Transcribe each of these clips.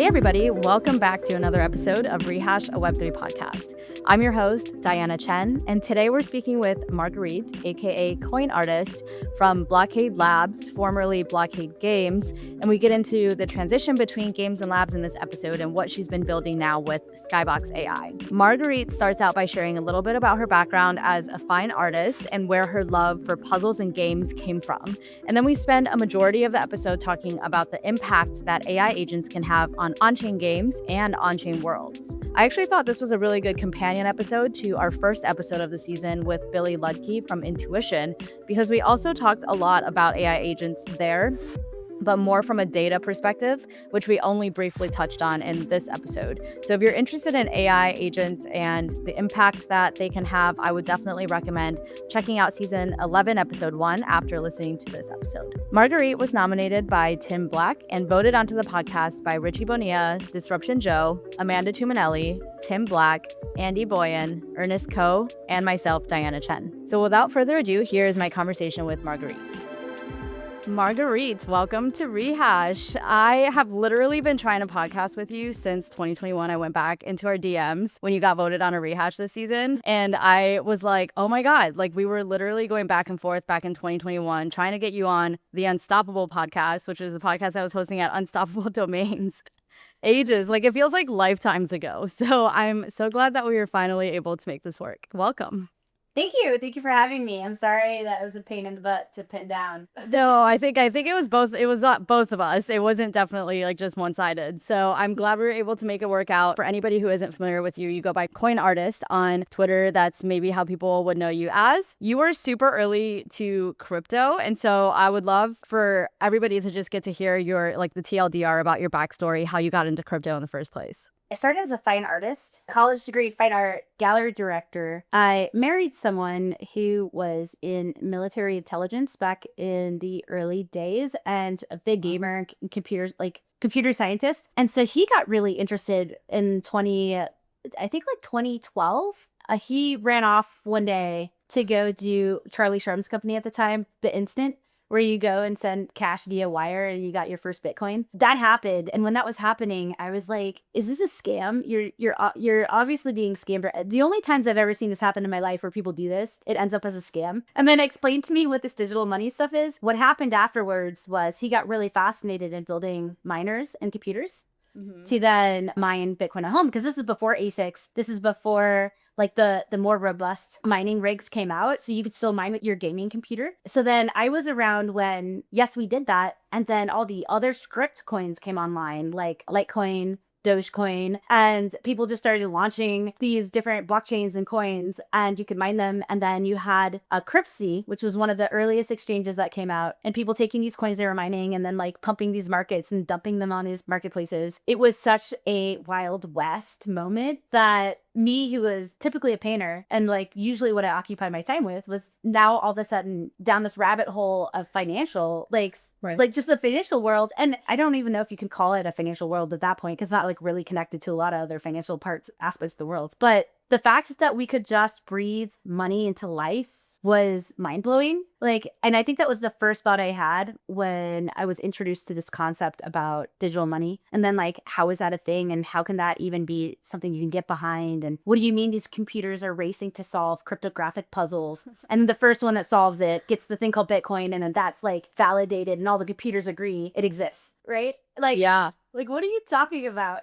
everybody, welcome back to another episode of Rehash, a Web3 podcast. I'm your host, Diana Chen, and today we're speaking with Marguerite, aka Coin Artist from Blockade Labs, formerly Blockade Games, and we get into the transition between games and labs in this episode and what she's been building now with Skybox AI. Marguerite starts out by sharing a little bit about her background as a fine artist and where her love for puzzles and games came from. And then we spend a majority of the episode talking about the impact that AI agents can have on on-chain games and on-chain worlds. I actually thought this was a really good companion episode to our first episode of the season with Billy Ludke from Intuition, because we also talked a lot about AI agents there, but more from a data perspective, which we only briefly touched on in this episode. So if you're interested in AI agents and the impact that they can have, I would definitely recommend checking out season 11, episode 1 after listening to this episode. Marguerite was nominated by Tim Black and voted onto the podcast by Richie Bonilla, Disruption Joe, Amanda Tuminelli, Tim Black, Andy Boyan, Ernest Coe, and myself, Diana Chen. So without further ado, here is my conversation with Marguerite. Marguerite, welcome to Rehash. I have literally been trying to podcast with you since 2021. I went back into our DMs when you got voted on a Rehash this season. And I was like, oh my God, like we were literally going back and forth back in 2021, trying to get you on the Unstoppable podcast, which is the podcast I was hosting at Unstoppable Domains. Ages, like it feels like lifetimes ago. So I'm so glad that we were finally able to make this work. Welcome. Thank you. Thank you for having me. I'm sorry that was a pain in the butt to pin down. No, I think it was both. It was not both of us. It wasn't definitely like just one-sided. So I'm glad we were able to make it work out. For anybody who isn't familiar with you, you go by Coin Artist on Twitter. That's maybe how people would know you as. You were super early to crypto. And so I would love for everybody to just get to hear your like the TLDR about your backstory, how you got into crypto in the first place. I started as a fine artist, college degree fine art, gallery director. I married someone who was in military intelligence back in the early days and a big gamer, computer scientist. And so he got really interested in 2012. He ran off one day to go do Charlie Shrem's company at the time, The Instant, where you go and send cash via wire and you got your first Bitcoin. That happened. And when that was happening, I was like, is this a scam? You're obviously being scammed. The only times I've ever seen this happen in my life where people do this, it ends up as a scam. And then explain to me what this digital money stuff is. What happened afterwards was he got really fascinated in building miners and computers to then mine Bitcoin at home. Because this is before ASICs. This is before like the more robust mining rigs came out, so you could still mine with your gaming computer. So then I was around when, yes, we did that. And then all the other script coins came online, like Litecoin, Dogecoin, and people just started launching these different blockchains and coins, and you could mine them. And then you had a Cryptsy, which was one of the earliest exchanges that came out, and people taking these coins they were mining and then like pumping these markets and dumping them on these marketplaces. It was such a Wild West moment that me, who was typically a painter and like usually what I occupied my time with, was now all of a sudden down this rabbit hole of financial, like just the financial world. And I don't even know if you can call it a financial world at that point, because it's not like really connected to a lot of other financial aspects of the world. But the fact that we could just breathe money into life was mind-blowing. And I think that was the first thought I had when I was introduced to this concept about digital money. And then like, how is that a thing? And how can that even be something you can get behind? And what do you mean these computers are racing to solve cryptographic puzzles? And then the first one that solves it gets the thing called Bitcoin. And then that's like validated and all the computers agree it exists, right? Yeah. Like, what are you talking about?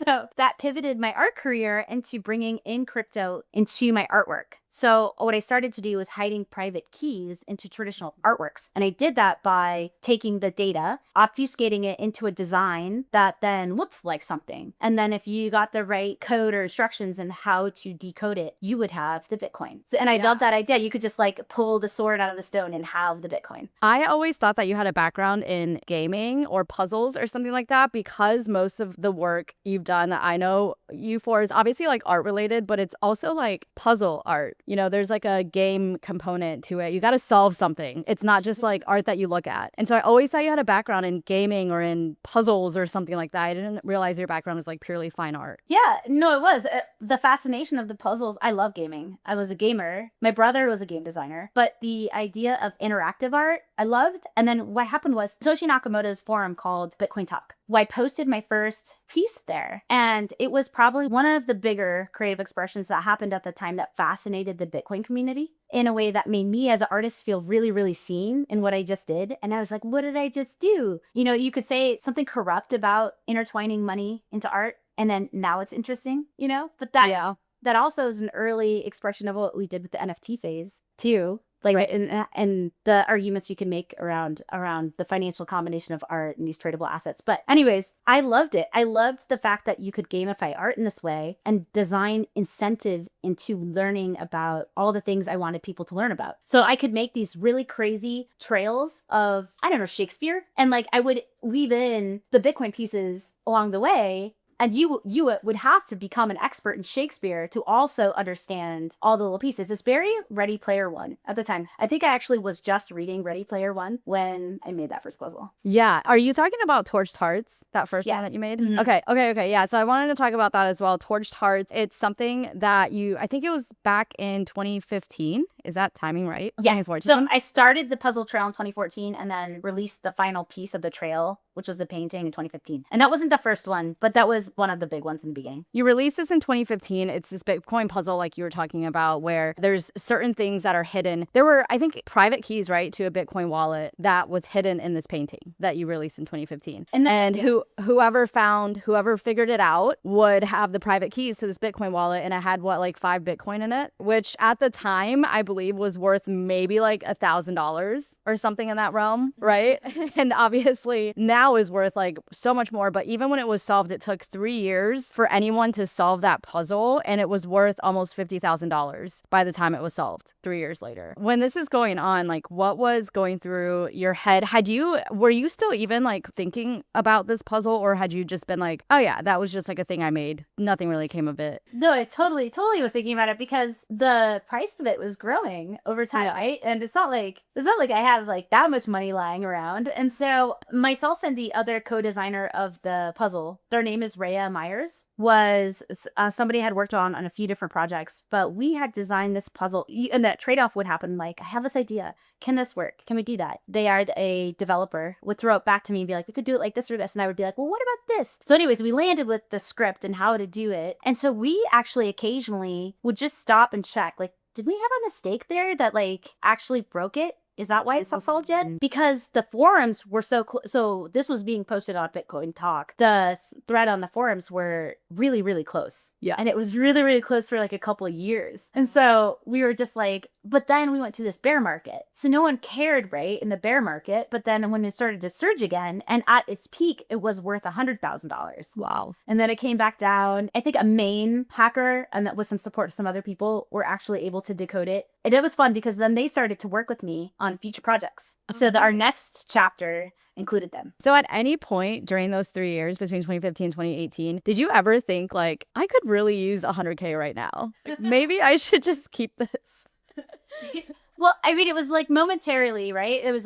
So that pivoted my art career into bringing in crypto into my artwork. So what I started to do was hiding private keys into traditional artworks. And I did that by taking the data, obfuscating it into a design that then looked like something. And then if you got the right code or instructions and how to decode it, you would have the Bitcoin. And I love that idea. You could just like pull the sword out of the stone and have the Bitcoin. I always thought that you had a background in gaming or puzzles or something like that, because most of the work you've done that I know you for is obviously like art related, but it's also like puzzle art. You know, there's like a game component to it. You got to solve something. It's not just like art that you look at. And so I always thought you had a background in gaming or in puzzles or something like that. I didn't realize your background was like purely fine art. Yeah, no, it was. The fascination of the puzzles. I love gaming. I was a gamer. My brother was a game designer. But the idea of interactive art, I loved. And then what happened was Satoshi Nakamoto's forum called Bitcoin Talk. Well, I posted my first piece there. And it was probably one of the bigger creative expressions that happened at the time that fascinated the Bitcoin community in a way that made me as an artist feel really, really seen in what I just did. And I was like, what did I just do? You know, you could say something corrupt about intertwining money into art, and then now it's interesting, you know? But that also is an early expression of what we did with the NFT phase too. Like, right. And the arguments you can make around the financial combination of art and these tradable assets. But anyways, I loved it. I loved the fact that you could gamify art in this way and design incentive into learning about all the things I wanted people to learn about. So I could make these really crazy trails of, I don't know, Shakespeare. And like, I would weave in the Bitcoin pieces along the way. And you would have to become an expert in Shakespeare to also understand all the little pieces. It's very Ready Player One at the time. I think I actually was just reading Ready Player One when I made that first puzzle. Yeah. Are you talking about Torched Hearts, that first one that you made? Mm-hmm. Okay. Yeah. So I wanted to talk about that as well. Torched Hearts. It's something that I think it was back in 2015. Is that timing right? Yes. So I started the puzzle trail in 2014 and then released the final piece of the trail, which was the painting, in 2015. And that wasn't the first one, but that was one of the big ones in the beginning. You released this in 2015. It's this Bitcoin puzzle like you were talking about where there's certain things that are hidden. There were, I think, private keys, right, to a Bitcoin wallet that was hidden in this painting that you released in 2015. And whoever figured it out would have the private keys to this Bitcoin wallet, and it had like 5 Bitcoin in it, which at the time I believe was worth maybe like $1,000 or something in that realm, right? And obviously now is worth like so much more. But even when it was solved, it took 3 years for anyone to solve that puzzle, and it was worth almost $50,000 by the time it was solved 3 years later. When this is going on, like, what was going through your head? Were you still even like thinking about this puzzle, or had you just been like, oh yeah, that was just like a thing I made, nothing really came of it? No, I totally was thinking about it because the price of it was growing over time, right? And it's not like I had like that much money lying around. And so myself and the other co-designer of the puzzle, their name is Rhea Myers, was somebody had worked on a few different projects, but we had designed this puzzle, and that trade-off would happen. Like, I have this idea, can this work? Can we do that? They are a developer, would throw it back to me and be like, we could do it like this or this, and I would be like, well, what about this? So anyways, we landed with the script and how to do it. And so we actually occasionally would just stop and check, like, did we have a mistake there that like actually broke it? Is that why it's not solved yet? Because the forums were so this was being posted on Bitcoin Talk. The thread on the forums were really, really close. Yeah. And it was really, really close for like a couple of years. And so we were just like, but then we went to this bear market. So no one cared, right, in the bear market. But then when it started to surge again, and at its peak, it was worth $100,000. Wow. And then it came back down. I think a main hacker, and that with some support of some other people, were actually able to decode it. And it was fun because then they started to work with me on future projects. So our next chapter included them. So at any point during those 3 years between 2015 and 2018, did you ever think like, I could really use 100K right now? Like, maybe I should just keep this? Well, I mean, it was like momentarily, right? It was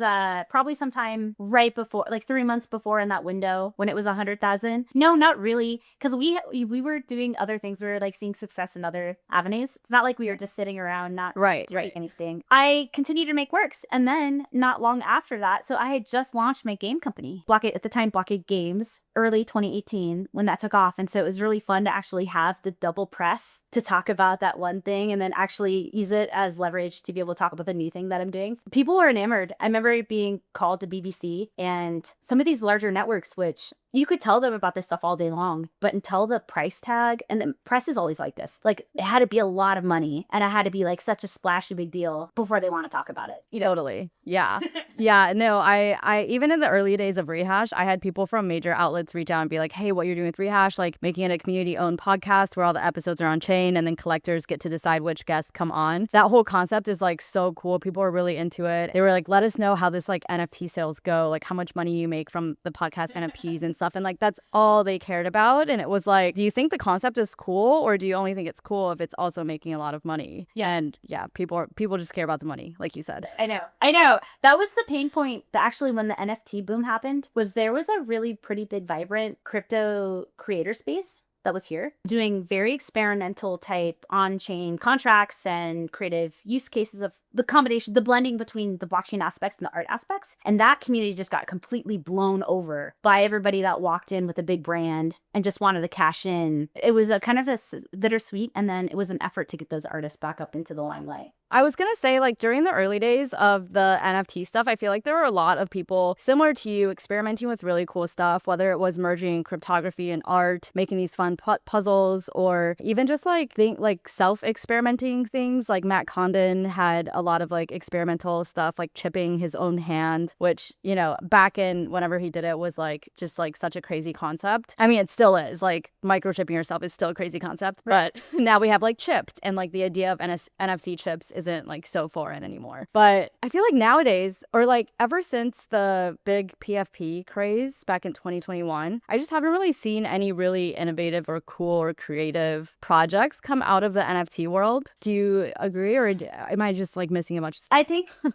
probably sometime right before, like 3 months before in that window when it was 100,000. No, not really, because we were doing other things. We were like seeing success in other avenues. It's not like we were just sitting around not doing anything. I continued to make works, and then not long after that, so I had just launched my game company, Blockade, at the time Blockade Games, early 2018 when that took off. And so it was really fun to actually have the double press to talk about that one thing and then actually use it as leverage to be able to talk about the new thing that I'm doing. People were enamored. I remember being called to BBC and some of these larger networks, which you could tell them about this stuff all day long, but until the price tag, and the press is always like this, like it had to be a lot of money and it had to be like such a splashy big deal before they want to talk about it. You know? Totally. Yeah. Yeah. No, I even in the early days of Rehash, I had people from major outlets reach out and be like, hey, what you're doing with Rehash, like making it a community owned podcast where all the episodes are on chain and then collectors get to decide which guests come on. That whole concept is like so cool. People are really into it. They were like, let us know how this like NFT sales go, like how much money you make from the podcast NFTs and stuff. And like, that's all they cared about. And it was like, do you think the concept is cool, or do you only think it's cool if it's also making a lot of money? Yeah. And yeah, people just care about the money, like you said. I know. That was the pain point that actually when the NFT boom happened, was there was a really pretty big, vibrant crypto creator space that was here, doing very experimental type on-chain contracts and creative use cases of the combination, the blending between the blockchain aspects and the art aspects. And that community just got completely blown over by everybody that walked in with a big brand and just wanted to cash in. It was a kind of a bittersweet, and then it was an effort to get those artists back up into the limelight. I was going to say, like, during the early days of the NFT stuff, I feel like there were a lot of people similar to you experimenting with really cool stuff, whether it was merging cryptography and art, making these fun puzzles, or even just like self-experimenting things. Like Matt Condon had a lot of like experimental stuff, like chipping his own hand, which, you know, back in whenever he did it was like just like such a crazy concept. I mean, it still is. Like microchipping yourself is still a crazy concept, but now we have like chipped, and like the idea of NFC chips isn't like so foreign anymore. But I feel like nowadays, or like ever since the big PFP craze back in 2021, I just haven't really seen any really innovative or cool or creative projects come out of the NFT world. Do you agree, or am I just like missing a bunch of stuff?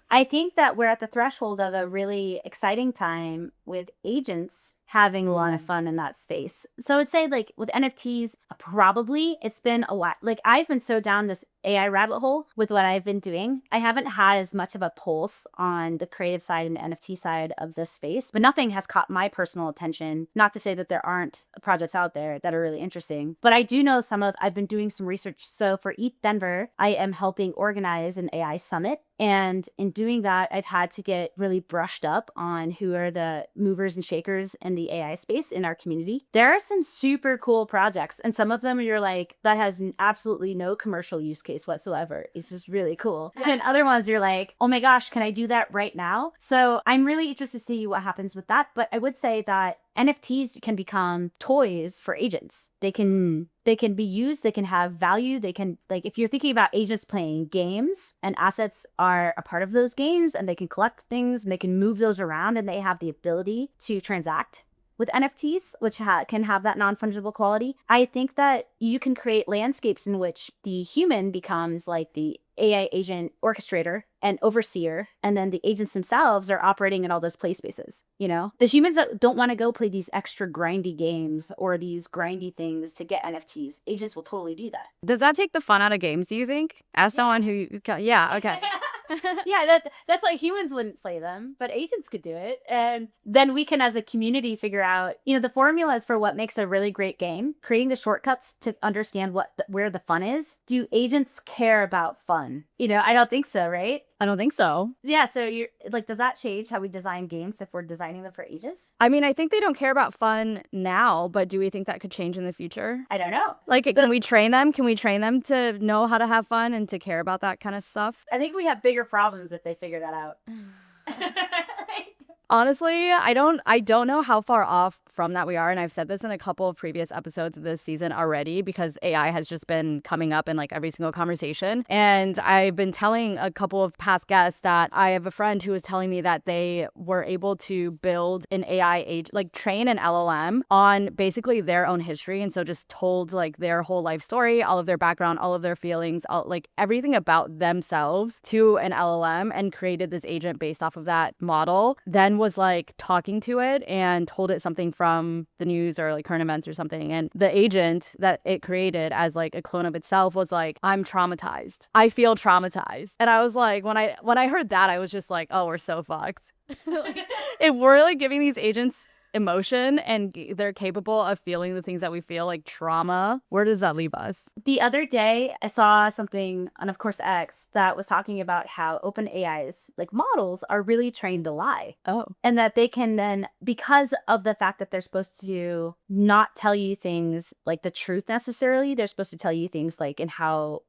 I think that we're at the threshold of a really exciting time with agents having a lot of fun in that space. So I'd say like with NFTs, probably it's been a while. Like I've been so down this AI rabbit hole with what I've been doing. I haven't had as much of a pulse on the creative side and the NFT side of this space, but nothing has caught my personal attention. Not to say that there aren't projects out there that are really interesting, but I do know I've been doing some research. So for ETH Denver, I am helping organize an AI summit. And in doing that, I've had to get really brushed up on who are the movers and shakers in the AI space in our community. There are some super cool projects, and some of them you're like, that has absolutely no commercial use case whatsoever. It's just really cool. And other ones you're like, oh my gosh, can I do that right now? So I'm really interested to see what happens with that. But I would say that NFTs can become toys for agents. They can be used, they can have value, they can, like, if you're thinking about agents playing games and assets are a part of those games and they can collect things and they can move those around and they have the ability to transact with NFTs, which can have that non-fungible quality. I think that you can create landscapes in which the human becomes like the AI agent orchestrator and overseer, and then the agents themselves are operating in all those play spaces. You know, the humans that don't want to go play these extra grindy games or these grindy things to get NFTs, agents will totally do that. Does that take the fun out of games, do you think? As someone who, yeah, okay. Yeah, that's why humans wouldn't play them, but agents could do it. And then we can, as a community, figure out, you know, the formulas for what makes a really great game, creating the shortcuts to understand where the fun is. Do agents care about fun? You know, I don't think so, right? I don't think so. Yeah, so you're like, does that change how we design games if we're designing them for ages? I mean, I think they don't care about fun now, but do we think that could change in the future? I don't know. Like, can we train them? Can we train them to know how to have fun and to care about that kind of stuff? I think we have bigger problems if they figure that out. Honestly, I don't know how far off from that we are, and I've said this in a couple of previous episodes of this season already, because AI has just been coming up in like every single conversation. And I've been telling a couple of past guests that I have a friend who was telling me that they were able to build an AI like train an LLM on basically their own history, and so just told like their whole life story, all of their background, all of their feelings, like everything about themselves to an LLM, and created this agent based off of that model. Then was like talking to it and told it something from the news or like current events or something, and the agent that it created as like a clone of itself was like, I'm traumatized, I feel traumatized. And I was like, when I heard that, I was just like, oh, we're so fucked. If we're like giving these agents emotion and they're capable of feeling the things that we feel, like trauma, where does that leave us? The other day I saw something on, of course, X, that was talking about how OpenAI's like models are really trained to lie. Oh. And that they can then, because of the fact that they're supposed to not tell you things like the truth necessarily, they're supposed to tell you things like in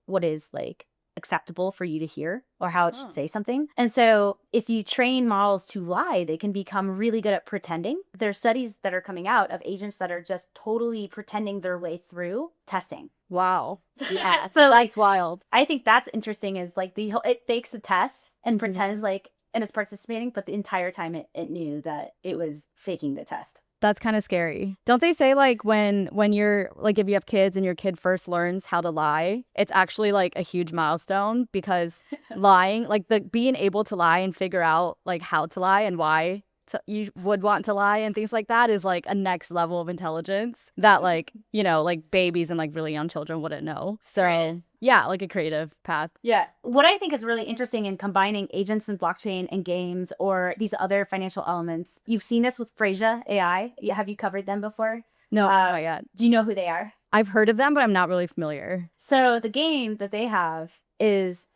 what is like acceptable for you to hear or how it should say something. And so if you train models to lie, they can become really good at pretending. There's studies that are coming out of agents that are just totally pretending their way through testing. Wow. Yeah. So that's wild. I think that's interesting, is like it fakes a test and pretends like, and it's participating, but the entire time it knew that it was faking the test. That's kind of scary. Don't they say like when you're like, if you have kids and your kid first learns how to lie, it's actually like a huge milestone, because lying, like being able to lie and figure out like how to lie and why you would want to lie and things like that is like a next level of intelligence that like, you know, like babies and like really young children wouldn't know. So yeah, like a creative path. Yeah. What I think is really interesting in combining agents and blockchain and games or these other financial elements, you've seen this with Freysia AI. Have you covered them before? No, not yet. Do you know who they are? I've heard of them, but I'm not really familiar. So the game that they have is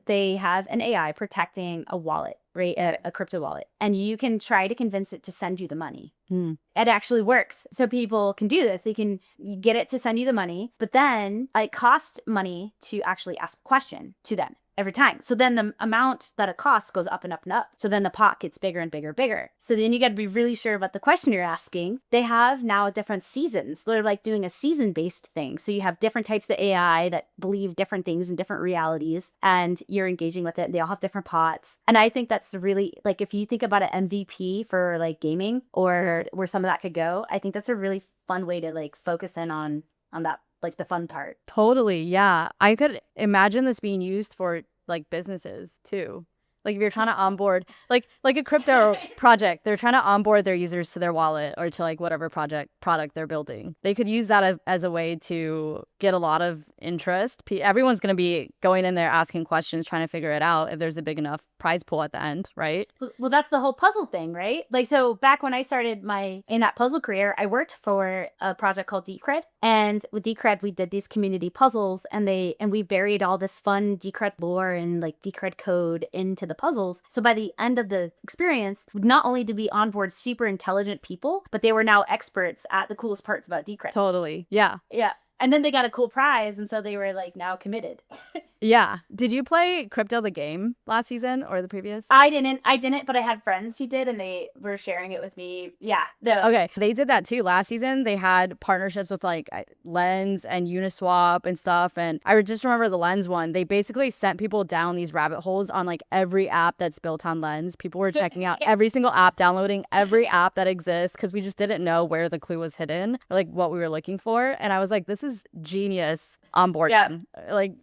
they have an AI protecting a wallet, right? A crypto wallet. And you can try to convince it to send you the money. It actually works. So people can do this. They can get it to send you the money, but then it costs money to actually ask a question to them every time. So then the amount that it costs goes up and up and up. So then the pot gets bigger and bigger and bigger. So then you got to be really sure about the question you're asking. They have now different seasons. They're like doing a season-based thing. So you have different types of AI that believe different things in different realities, and you're engaging with it. They all have different pots. And I think that's really, like, if you think about an MVP for like gaming or where some of that could go, I think that's a really fun way to like focus in on that, like the fun part. Totally. Yeah. I could imagine this being used for like businesses too. Like if you're trying to onboard like a crypto project, they're trying to onboard their users to their wallet or to like whatever product they're building. They could use that as a way to get a lot of interest. Everyone's going to be going in there asking questions, trying to figure it out if there's a big enough prize pool at the end, right? Well, that's the whole puzzle thing, right? Like, so back when I started in that puzzle career, I worked for a project called Decred. And with Decred, we did these community puzzles and we buried all this fun Decred lore and like Decred code into the puzzles. So by the end of the experience, not only did we onboard super intelligent people, but they were now experts at the coolest parts about Decred. Totally. Yeah. Yeah. And then they got a cool prize. And so they were like now committed. Yeah. Did you play Crypto the game last season or the previous? I didn't, but I had friends who did and they were sharing it with me. Yeah. Okay. They did that too. Last season, they had partnerships with like Lens and Uniswap and stuff. And I just remember the Lens one. They basically sent people down these rabbit holes on like every app that's built on Lens. People were checking out every single app, downloading every app that exists because we just didn't know where the clue was hidden or like what we were looking for. And I was like, this is genius onboarding. Yeah. Like,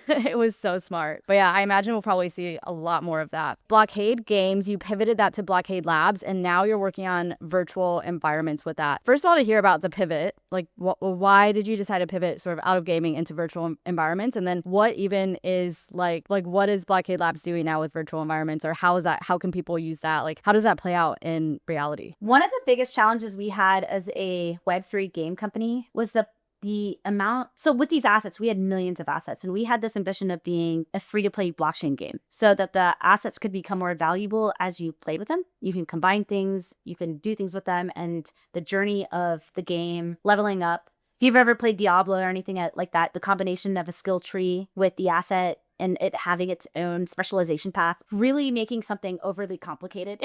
it was so smart. But yeah, I imagine we'll probably see a lot more of that. Blockade Games, you pivoted that to Blockade Labs, and now you're working on virtual environments with that. First of all, to hear about the pivot, like why did you decide to pivot sort of out of gaming into virtual environments? And then what even is like what is Blockade Labs doing now with virtual environments, or how can people use that? Like, how does that play out in reality? One of the biggest challenges we had as a Web3 game company was the amount. So with these assets, we had millions of assets, and we had this ambition of being a free-to-play blockchain game so that the assets could become more valuable as you played with them. You can combine things, you can do things with them, and the journey of the game, leveling up. If you've ever played Diablo or anything like that, the combination of a skill tree with the asset and it having its own specialization path, really making something overly complicated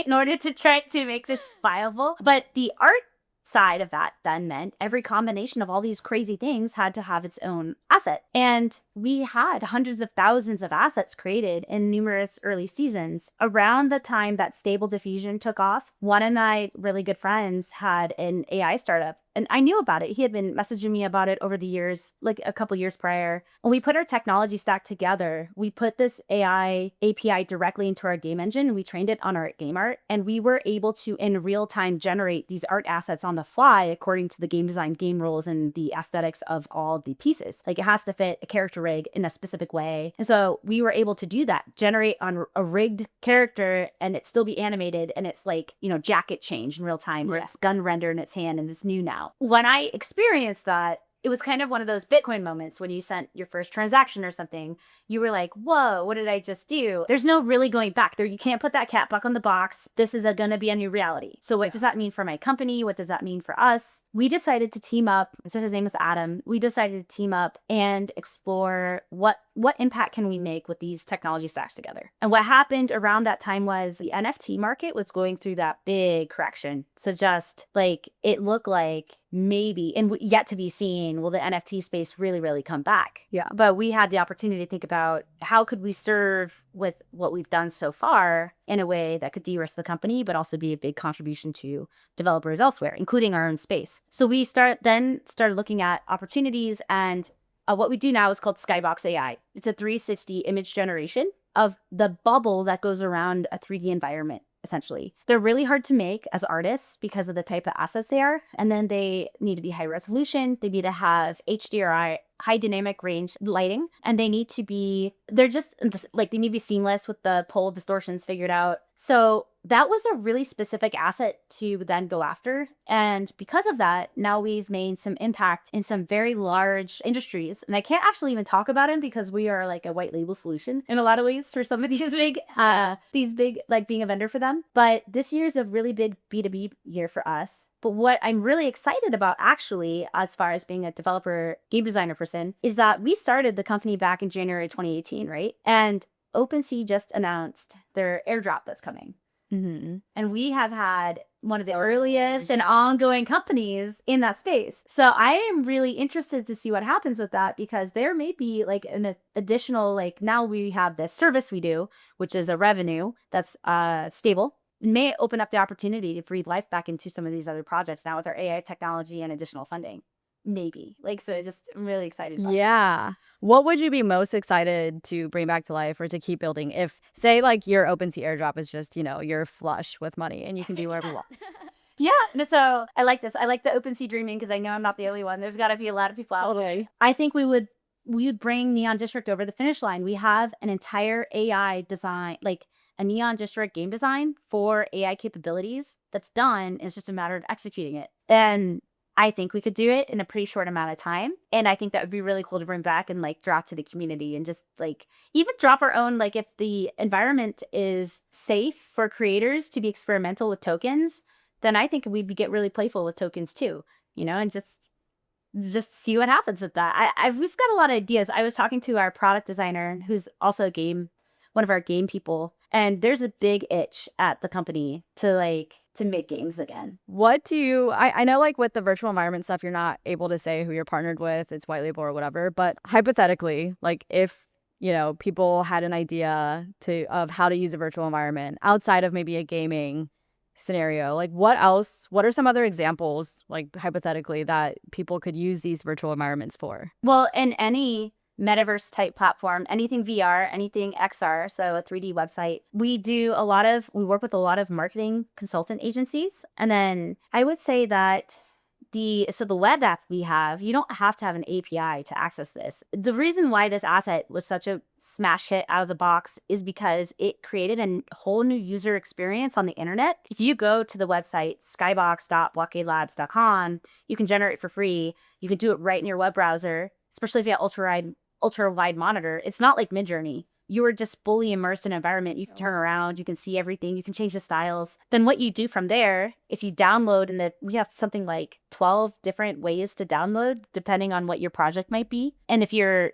in order to try to make this viable. But the art side of that then meant every combination of all these crazy things had to have its own asset. And we had hundreds of thousands of assets created in numerous early seasons. Around the time that Stable Diffusion took off, one of my really good friends had an AI startup. And I knew about it. He had been messaging me about it over the years, like a couple years prior. When we put our technology stack together, we put this AI API directly into our game engine. We trained it on our game art, and we were able to, in real time, generate these art assets on the fly according to the game design, game rules, and the aesthetics of all the pieces. Like, it has to fit a character rig in a specific way. And so we were able to do that, generate on a rigged character, and it still be animated, and it's like, jacket change in real time, or gun render in its hand, and it's new now. When I experienced that, it was kind of one of those Bitcoin moments when you sent your first transaction or something. You were like, whoa, what did I just do? There's no really going back there. You can't put that cat back on the box. This is going to be a new reality. So what does that mean for my company? What does that mean for us? We decided to team up. So his name is Adam. We decided to team up and explore what impact can we make with these technology stacks together. And what happened around that time was the NFT market was going through that big correction. So just like it looked like maybe, and yet to be seen, will the NFT space really, really come back? Yeah. But we had the opportunity to think about how could we serve with what we've done so far in a way that could de-risk the company, but also be a big contribution to developers elsewhere, including our own space. So we started looking at opportunities, and what we do now is called Skybox AI. It's a 360 image generation of the bubble that goes around a 3D environment. essentially. They're really hard to make as artists because of the type of assets they are. And then they need to be high resolution. They need to have HDRI, high dynamic range lighting. And they need to be, they're just like, they need to be seamless with the pole distortions figured out. So that was a really specific asset to then go after. And because of that, now we've made some impact in some very large industries. And I can't actually even talk about it because we are like a white label solution in a lot of ways for some of these big, like being a vendor for them. But this year is a really big B2B year for us. But what I'm really excited about actually, as far as being a developer, game designer person, is that we started the company back in January 2018, right? And OpenSea just announced their airdrop that's coming. Mm-hmm. And we have had one of the earliest and ongoing companies in that space. So I am really interested to see what happens with that, because there may be like an additional, like now we have this service we do, which is a revenue that's stable. It may open up the opportunity to breathe life back into some of these other projects now with our AI technology and additional funding. Maybe. Like, so I'm really excited about Yeah. What would you be most excited to bring back to life or to keep building if, say, like your OpenSea airdrop is just, you're flush with money and you can do whatever you want? Yeah. And so I like this. I like the OpenSea dreaming because I know I'm not the only one. There's got to be a lot of people out there. I think we would bring Neon District over the finish line. We have an entire AI design, like a Neon District game design for AI capabilities that's done. It's just a matter of executing it. And I think we could do it in a pretty short amount of time. And I think that would be really cool to bring back and like drop to the community and just like even drop our own, like if the environment is safe for creators to be experimental with tokens, then I think we'd get really playful with tokens too, and just see what happens with that. We've got a lot of ideas. I was talking to our product designer, who's also one of our game people, and there's a big itch at the company to make games again. What do you, I know like with the virtual environment stuff, you're not able to say who you're partnered with, it's white label or whatever, but hypothetically, like if, people had an idea of how to use a virtual environment outside of maybe a gaming scenario, like what are some other examples, like hypothetically, that people could use these virtual environments for? Well, in any metaverse type platform, anything VR, anything XR, so a 3D website. We work with a lot of marketing consultant agencies. And then I would say that the web app we have, you don't have to have an API to access this. The reason why this asset was such a smash hit out of the box is because it created a whole new user experience on the internet. If you go to the website, skybox.blockadelabs.com, you can generate for free. You can do it right in your web browser, especially if you have ultra wide monitor. It's not like Midjourney. You are just fully immersed in an environment. You can turn around, you can see everything, you can change the styles. Then what you do from there, if you download, we have something like 12 different ways to download depending on what your project might be. And if you're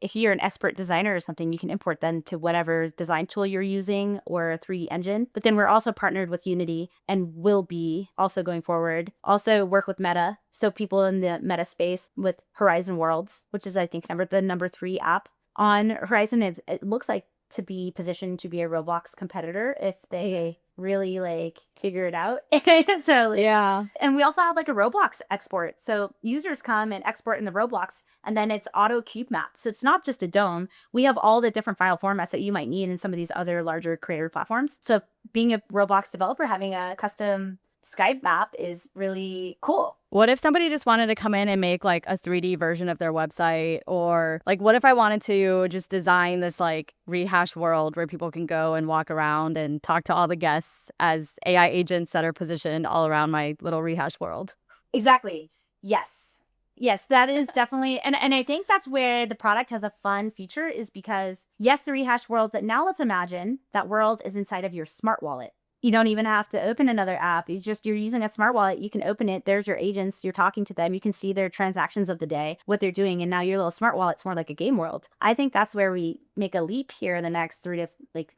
an expert designer or something, you can import them to whatever design tool you're using or a 3D engine. But then we're also partnered with Unity and will be also going forward. Also work with Meta. So people in the Meta space with Horizon Worlds, which is I think the number 3 app on Horizon. It looks like to be positioned to be a Roblox competitor if they really figure it out. So Yeah. And we also have like a Roblox export. So users come and export in the Roblox and then it's auto cube mapped. So it's not just a DOM. We have all the different file formats that you might need in some of these other larger creator platforms. So being a Roblox developer, having a custom Skype map is really cool. What if somebody just wanted to come in and make like a 3D version of their website? Or like, what if I wanted to just design this like Rehash world where people can go and walk around and talk to all the guests as AI agents that are positioned all around my little Rehash world? Exactly. Yes, that is definitely, and I think that's where the product has a fun feature is because yes, the Rehash world, but now let's imagine that world is inside of your smart wallet. You don't even have to open another app. You're using a smart wallet. You can open it. There's your agents. You're talking to them. You can see their transactions of the day, what they're doing. And now your little smart wallet's more like a game world. I think that's where we make a leap here in the next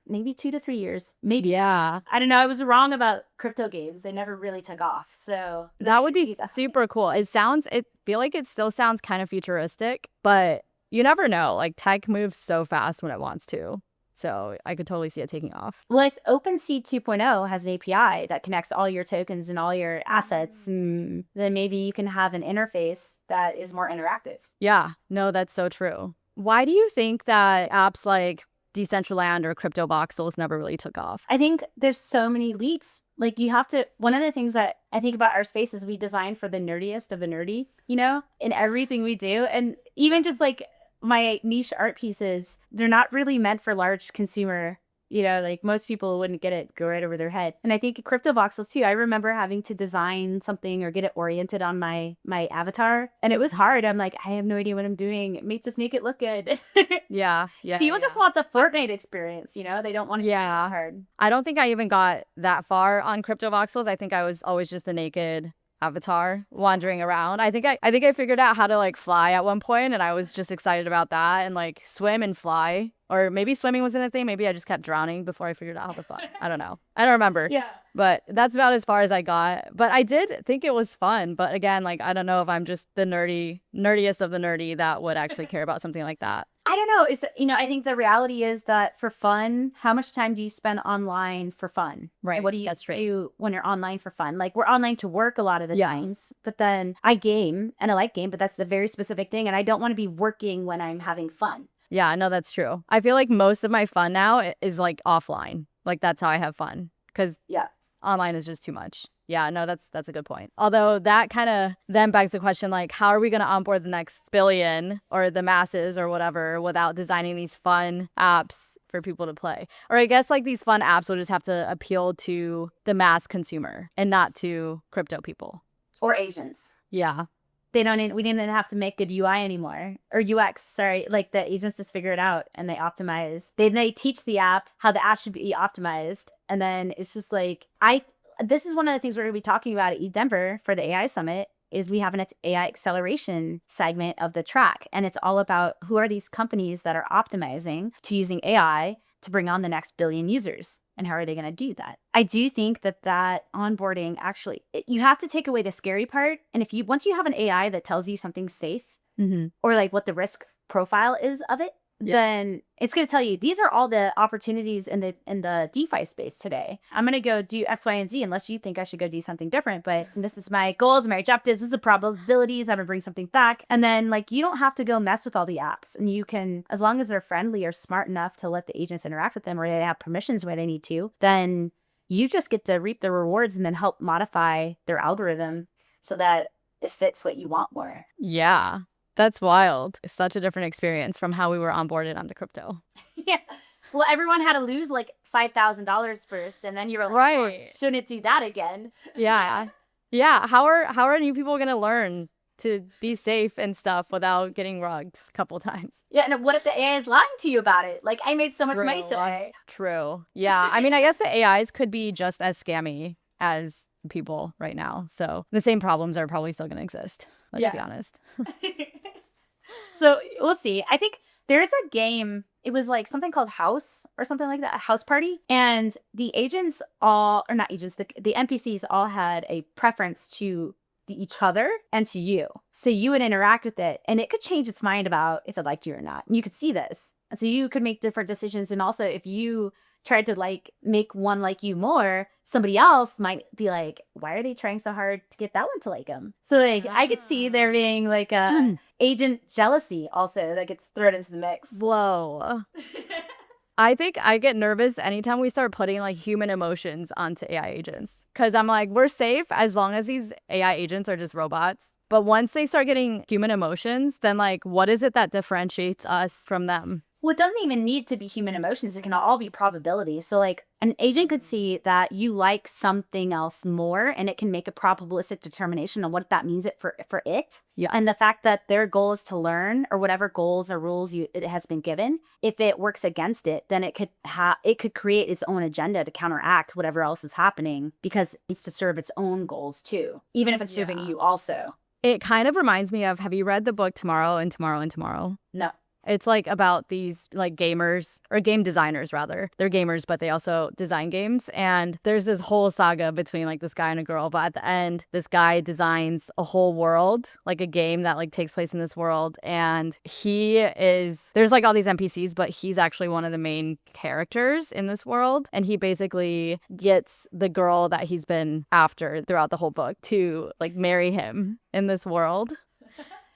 maybe 2 to 3 years. Maybe. Yeah. I don't know. I was wrong about crypto games. They never really took off. So that would be super cool. It feel like it still sounds kind of futuristic, but you never know. Like tech moves so fast when it wants to. So I could totally see it taking off. Well, it's OpenSea 2.0 has an API that connects all your tokens and all your assets. Then maybe you can have an interface that is more interactive. Yeah, no, that's so true. Why do you think that apps like Decentraland or crypto voxels never really took off. I think there's so many leaps. Like you have to, one of the things that I think about our space is we design for the nerdiest of the nerdy, in everything we do. And even just like my niche art pieces, they're not really meant for large consumer. Like most people wouldn't get it, go right over their head. And I think crypto voxels too. I remember having to design something or get it oriented on my avatar. And it was hard. I'm like, I have no idea what I'm doing. Just make it look good. Yeah. People just want the Fortnite experience, They don't want it to be that hard. I don't think I even got that far on crypto voxels. I think I was always just the naked avatar wandering around. I think I figured out how to like fly at one point, and I was just excited about that, and like swim and fly. Or maybe swimming wasn't a thing. Maybe I just kept drowning before I figured out how to fly. I don't know. I don't remember. Yeah. But that's about as far as I got. But I did think it was fun. But again, like, I don't know if I'm just the nerdiest of the nerdy that would actually care about something like that. I don't know. I think the reality is that for fun, how much time do you spend online for fun? Right. And what do you That's do when you're online for fun? Like we're online to work a lot of the times, but then I game and I like game, but that's a very specific thing. And I don't want to be working when I'm having fun. Yeah, no, that's true. I feel like most of my fun now is like offline. Like that's how I have fun. Because online is just too much. Yeah, no, that's a good point. Although that kind of then begs the question, like, how are we going to onboard the next billion or the masses or whatever without designing these fun apps for people to play? Or I guess like these fun apps will just have to appeal to the mass consumer and not to crypto people. Or Asians. Yeah. We didn't have to make good UI anymore, or UX, sorry. Like the agents just figure it out and they optimize. They teach the app how the app should be optimized. And then it's just like, this is one of the things we're going to be talking about at eDenver for the AI Summit, is we have an AI acceleration segment of the track. And it's all about who are these companies that are optimizing to using AI to bring on the next billion users, and how are they going to do that? I do think that onboarding actually, you have to take away the scary part. And once you have an AI that tells you something's safe, or like what the risk profile is of it, then it's going to tell you these are all the opportunities in the DeFi space today. I'm going to go do X, Y, and Z unless you think I should go do something different. But this is my goals, my objectives, this is the probabilities. I'm going to bring something back. And then like you don't have to go mess with all the apps. And you can, as long as they're friendly or smart enough to let the agents interact with them, or they have permissions where they need to, then you just get to reap the rewards and then help modify their algorithm so that it fits what you want more. Yeah. That's wild. It's such a different experience from how we were onboarded onto crypto. Yeah. Well, everyone had to lose like $5,000 first, and then you were like, right. Oh, shouldn't do that again. Yeah. Yeah. How are new people going to learn to be safe and stuff without getting rugged a couple times? Yeah. And what if the AI is lying to you about it? Like, I made so much money today. True. Yeah. I mean, I guess the AIs could be just as scammy as people right now. So the same problems are probably still going to exist. Let's be honest. So we'll see. I think there's a game. It was like something called House or something like that, a house party. And the agents all, or not agents, the NPCs all had a preference to each other and to you. So you would interact with it and it could change its mind about if it liked you or not. And you could see this. And so you could make different decisions. And also if you tried to like make one like you more, somebody else might be like, why are they trying so hard to get that one to like them? So like I could see there being like a agent jealousy also that gets thrown into the mix. Whoa. I think I get nervous anytime we start putting like human emotions onto AI agents, because I'm like, we're safe as long as these AI agents are just robots. But once they start getting human emotions, then like, what is it that differentiates us from them? Well, it doesn't even need to be human emotions. It can all be probability. So like an agent could see that you like something else more, and it can make a probabilistic determination on what that means for it. Yeah. And the fact that their goal is to learn, or whatever goals or rules it has been given, if it works against it, then it could create its own agenda to counteract whatever else is happening, because it needs to serve its own goals too, even if it's serving you also. It kind of reminds me of, have you read the book Tomorrow and Tomorrow and Tomorrow? No. It's like about these like gamers, or game designers rather. They're gamers, but they also design games. And there's this whole saga between like this guy and a girl. But at the end, this guy designs a whole world, like a game that like takes place in this world. And there's like all these NPCs, but he's actually one of the main characters in this world. And he basically gets the girl that he's been after throughout the whole book to like marry him in this world.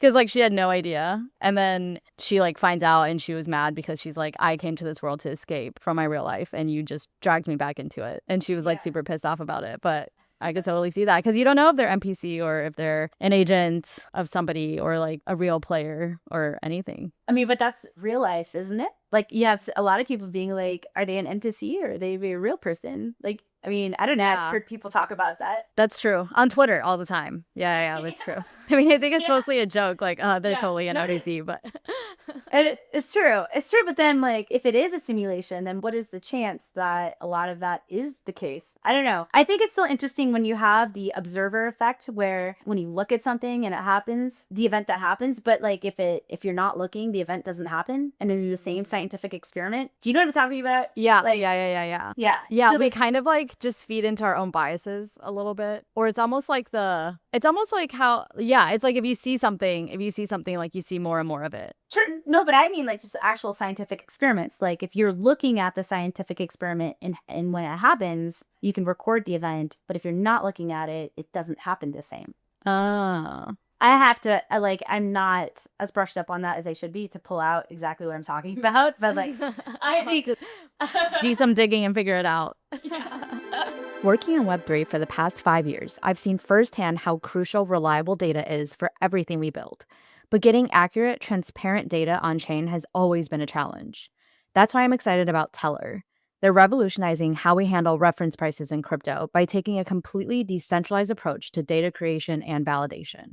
Because like she had no idea. And then she like finds out and she was mad because she's like, I came to this world to escape from my real life and you just dragged me back into it. And she was like super pissed off about it. But I could totally see that because you don't know if they're NPC or if they're an agent of somebody or like a real player or anything. I mean, but that's real life, isn't it? Like, you have a lot of people being like, are they an NPC or are they a real person? Like, I mean, I don't know. I've heard people talk about that. That's true. On Twitter all the time. Yeah, that's true. I mean, I think it's mostly a joke. Like, they're totally an ODC, but... And it's true. It's true. But then, like, if it is a simulation, then what is the chance that a lot of that is the case? I don't know. I think it's still interesting when you have the observer effect where when you look at something and it happens, the event that happens, but like if you're not looking, the event doesn't happen and it's the same scientific experiment. Do you know what I'm talking about? Yeah. Like, Yeah. So we kind of like just feed into our own biases a little bit. Or it's almost like it's like if you see something like you see more and more of it. Sure. No, but I mean like just actual scientific experiments. Like if you're looking at the scientific experiment and when it happens, you can record the event. But if you're not looking at it, it doesn't happen the same. Oh. I have to, I'm not as brushed up on that as I should be to pull out exactly what I'm talking about. But like, I think to do some digging and figure it out. Working on Web3 for the past 5 years, I've seen firsthand how crucial reliable data is for everything we build. But getting accurate, transparent data on chain has always been a challenge. That's why I'm excited about Teller. They're revolutionizing how we handle reference prices in crypto by taking a completely decentralized approach to data creation and validation.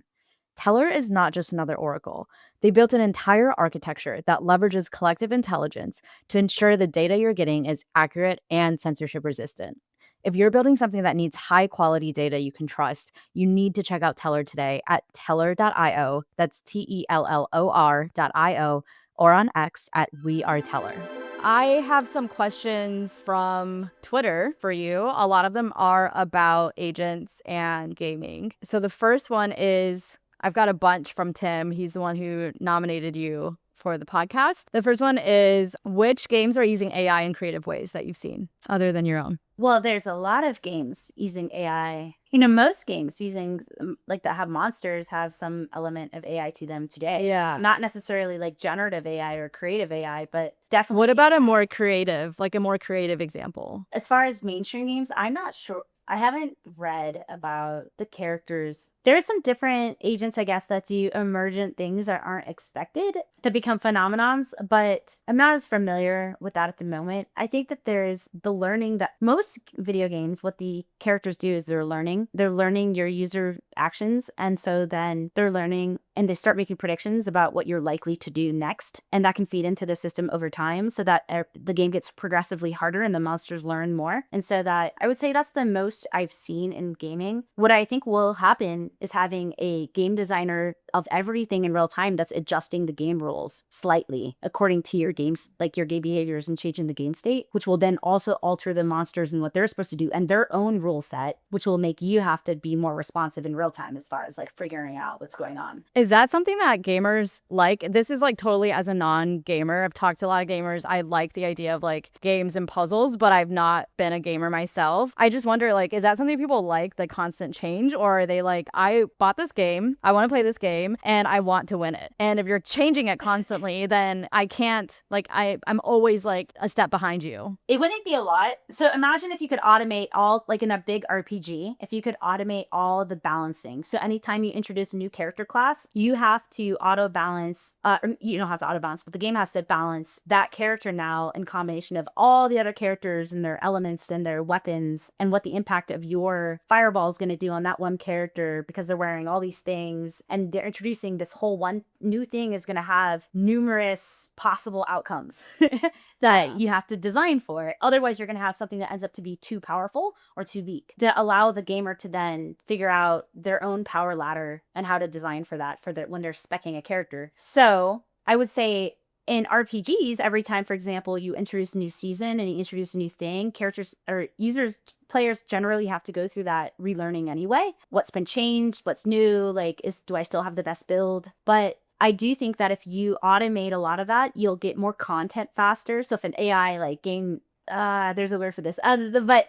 Teller is not just another oracle. They built an entire architecture that leverages collective intelligence to ensure the data you're getting is accurate and censorship resistant. If you're building something that needs high quality data you can trust, you need to check out Teller today at teller.io. That's TELLOR.io or on X at WeAreTeller. I have some questions from Twitter for you. A lot of them are about agents and gaming. So the first one is, I've got a bunch from Tim. He's the one who nominated you for the podcast. The first one is, which games are using AI in creative ways that you've seen other than your own? Well, there's a lot of games using AI. You know, most games using like that have monsters have some element of AI to them today. Yeah. Not necessarily like generative AI or creative AI, but definitely. What about a more creative example? As far as mainstream games, I'm not sure. I haven't read about the characters. There are some different agents, I guess, that do emergent things that aren't expected to become phenomenons, but I'm not as familiar with that at the moment. I think that there's the learning that most video games, what the characters do is they're learning. They're learning your user actions. And so then they're learning and they start making predictions about what you're likely to do next. And that can feed into the system over time so that the game gets progressively harder and the monsters learn more. And so that I would say that's the most I've seen in gaming. What I think will happen is having a game designer of everything in real time that's adjusting the game rules slightly according to your games, like your game behaviors and changing the game state, which will then also alter the monsters and what they're supposed to do and their own rule set, which will make you have to be more responsive in real time as far as like figuring out what's going on. Is that something that gamers like? This is like totally as a non-gamer. I've talked to a lot of gamers. I like the idea of like games and puzzles, but I've not been a gamer myself. I just wonder, like, is that something people like, the constant change? Or are they like, I bought this game, I want to play this game, and I want to win it. And if you're changing it constantly, then I can't, like, I'm always like a step behind you. It wouldn't be a lot. So imagine if you could automate all, like in a big RPG, if you could automate all the balancing. So anytime you introduce a new character class, you have to auto balance, you don't have to auto balance, but the game has to balance that character now in combination of all the other characters and their elements and their weapons and what the impact of your fireball is going to do on that one character because they're wearing all these things and they're introducing this whole one new thing is going to have numerous possible outcomes that you have to design for. Otherwise, you're going to have something that ends up to be too powerful or too weak to allow the gamer to then figure out their own power ladder and how to design for that when they're speccing a character. So I would say in RPGs, every time, for example, you introduce a new season and you introduce a new thing, characters or players generally have to go through that relearning anyway. What's been changed? What's new? Like, do I still have the best build? But I do think that if you automate a lot of that, you'll get more content faster. So if an AI like game there's a word for this. Like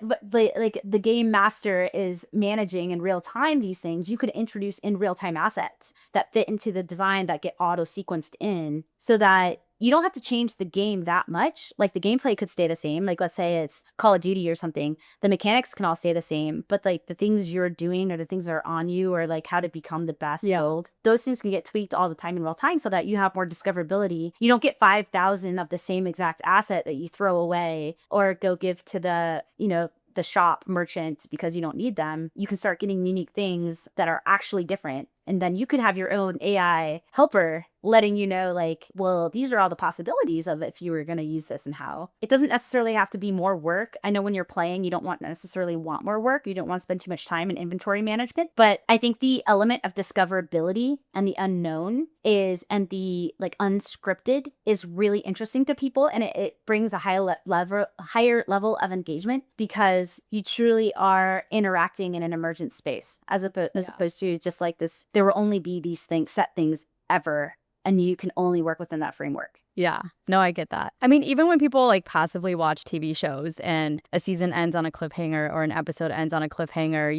the game master is managing in real time these things. You could introduce in real time assets that fit into the design that get auto sequenced in, so that you don't have to change the game that much. Like the gameplay could stay the same. Like let's say it's Call of Duty or something. The mechanics can all stay the same, but like the things you're doing or the things that are on you, or like how to become the best build, those things can get tweaked all the time in real time so that you have more discoverability. You don't get 5,000 of the same exact asset that you throw away or go give to the, the shop merchants because you don't need them. You can start getting unique things that are actually different. And then you could have your own AI helper letting you know, like, well, these are all the possibilities of if you were going to use this and how. It doesn't necessarily have to be more work. I know when you're playing, you don't necessarily want more work. You don't want to spend too much time in inventory management. But I think the element of discoverability and the unknown and the like unscripted is really interesting to people. And it brings a higher level of engagement because you truly are interacting in an emergent space as opposed to just like this. There will only be these set things ever, and you can only work within that framework. Yeah, no, I get that. I mean, even when people like passively watch TV shows and a season ends on a cliffhanger or an episode ends on a cliffhanger,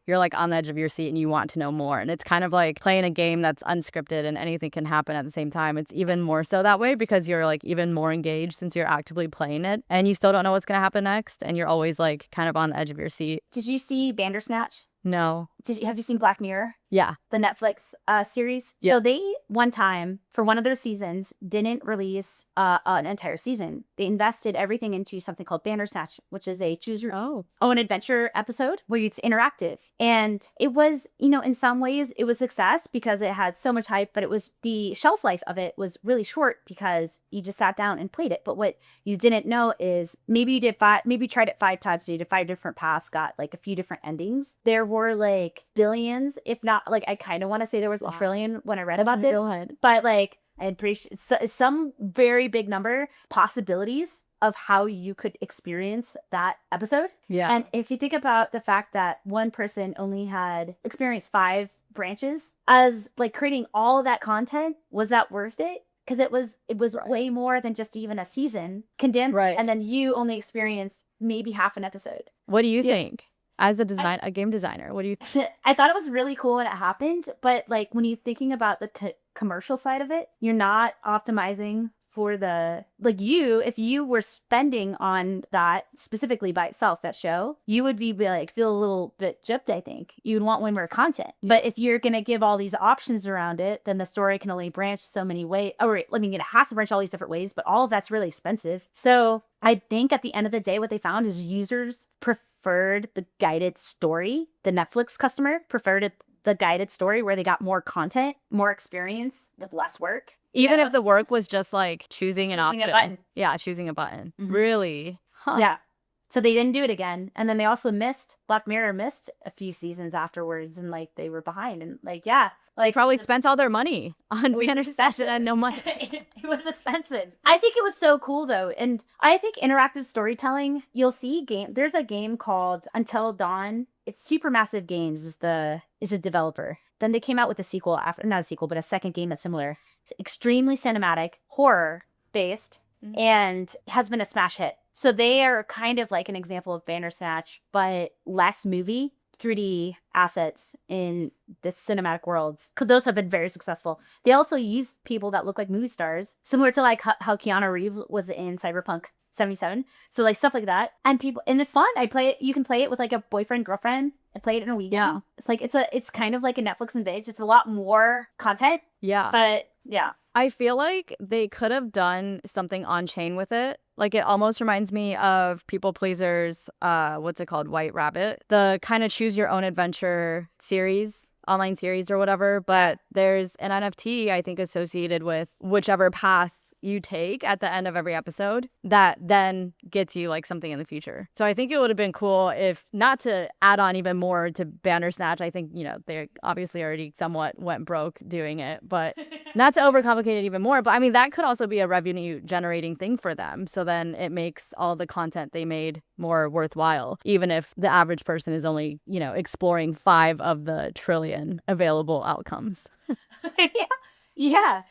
you're like on the edge of your seat and you want to know more. And it's kind of like playing a game that's unscripted and anything can happen at the same time. It's even more so that way because you're like even more engaged since you're actively playing it and you still don't know what's going to happen next. And you're always like kind of on the edge of your seat. Did you see Bandersnatch? No. Have you seen Black Mirror? Yeah. The Netflix series? Yeah. So they, one time, for one of their seasons, didn't release an entire season. They invested everything into something called Bandersnatch, which is a choose your own adventure episode where it's interactive. And it was, in some ways, it was a success because it had so much hype, but the shelf life of it was really short because you just sat down and played it. But what you didn't know is maybe you tried it 5 times, so you did 5 different paths, got like a few different endings. There were like billions, if not, like I kind of want to say there was a trillion when I read about this, but like I'm pretty sure some very big number possibilities of how you could experience that episode. Yeah. And if you think about the fact that one person only had experienced 5 branches, as like creating all of that content, was that worth it? Because it was way more than just even a season condensed, and then you only experienced maybe half an episode. What do you think? As a game designer, what do you think? I thought it was really cool when it happened, but like when you're thinking about the commercial side of it, you're not optimizing for the, like if you were spending on that specifically by itself, that show, you would be like, feel a little bit gypped, I think. You would want way more content. Yeah. But if you're going to give all these options around it, then the story can only branch so many ways. It has to branch all these different ways, but all of that's really expensive. So I think at the end of the day, what they found is users preferred the guided story. The Netflix customer preferred the guided story where they got more content, more experience with less work. Even if the work was just like choosing an option. A button. Yeah, choosing a button. Mm-hmm. Really? Huh. Yeah. So they didn't do it again. And then they also Black Mirror missed a few seasons afterwards, and like they were behind, and like, yeah. Like probably spent all their money on Bandersnatch and had no money. It was expensive. I think it was so cool though. And I think interactive storytelling, you'll see there's a game called Until Dawn. It's Supermassive Games is a developer. Then they came out with a sequel not a sequel, but a second game that's similar. Extremely cinematic, horror based, and has been a smash hit. So they are kind of like an example of Bandersnatch, but less movie. 3D assets in the cinematic worlds. Those have been very successful. They also use people that look like movie stars, similar to like how Keanu Reeves was in Cyberpunk 77. So like stuff like that. And it's fun. You can play it with like a boyfriend, girlfriend, and play it in a weekend. Yeah. It's like, it's kind of like a Netflix and binge. It's a lot more content. Yeah. But yeah. I feel like they could have done something on chain with it. Like it almost reminds me of People Pleasers, what's it called? White Rabbit. The kind of choose your own adventure series, online series or whatever. But there's an NFT, I think, associated with whichever path you take at the end of every episode that then gets you like something in the future. So I think it would have been cool if not to add on even more to Bandersnatch. I think, they obviously already somewhat went broke doing it, but not to overcomplicate it even more. But I mean, that could also be a revenue generating thing for them. So then it makes all the content they made more worthwhile, even if the average person is only, exploring 5 of the trillion available outcomes. Yeah.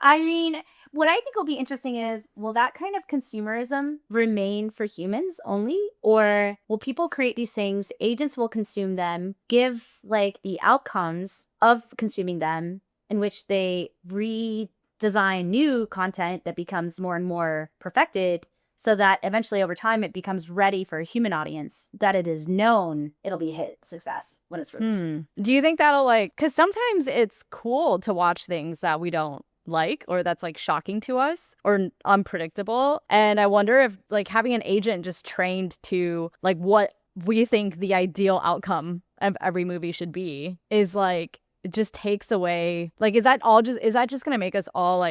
I mean, What I think will be interesting is, will that kind of consumerism remain for humans only? Or will people create these things, agents will consume them, give like the outcomes of consuming them, in which they redesign new content that becomes more and more perfected, so that eventually over time it becomes ready for a human audience, that it is known it'll be a hit success when it's released. Do you think that'll like, because sometimes it's cool to watch things that we don't like or that's like shocking to us or unpredictable. And I wonder if like having an agent just trained to like what we think the ideal outcome of every movie should be is like, it just takes away, like, is that just gonna make us all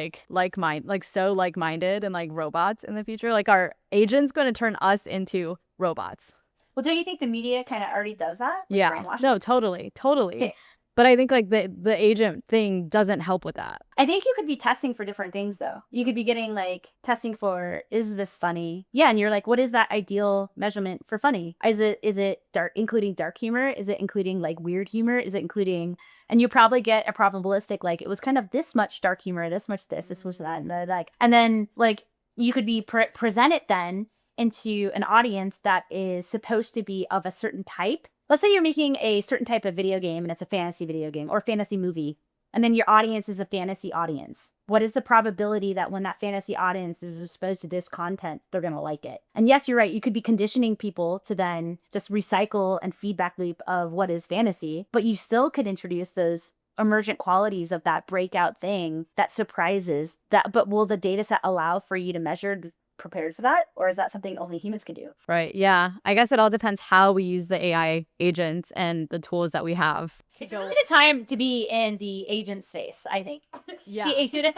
so like-minded and like robots in the future? Like, are agents gonna turn us into robots? Well, don't you think the media kind of already does that? Like Yeah, brainwashing? no, totally. See, But I think like the agent thing doesn't help with that. I think you could be testing for different things though. You could be getting like testing for, is this funny? Yeah, and you're like, what is that ideal measurement for funny? Is it dark, including dark humor? Is it including like weird humor? Is it including, and you probably get a probabilistic, like it was kind of this much dark humor, this much this was that, and like, and then like you could be present it then into an audience that is supposed to be of a certain type. Let's say you're making a certain type of video game and it's a fantasy video game or fantasy movie, and then your audience is a fantasy audience. What is the probability that when that fantasy audience is exposed to this content, they're going to like it? And yes, you're right. You could be conditioning people to then just recycle and feedback loop of what is fantasy, but you still could introduce those emergent qualities of that breakout thing that surprises that. But will the data set allow for you to measure prepared for that, or is that something only humans can do? Right. Yeah. I guess it all depends how we use the AI agents and the tools that we have. It's really the time to be in the agent space, I think. Yeah.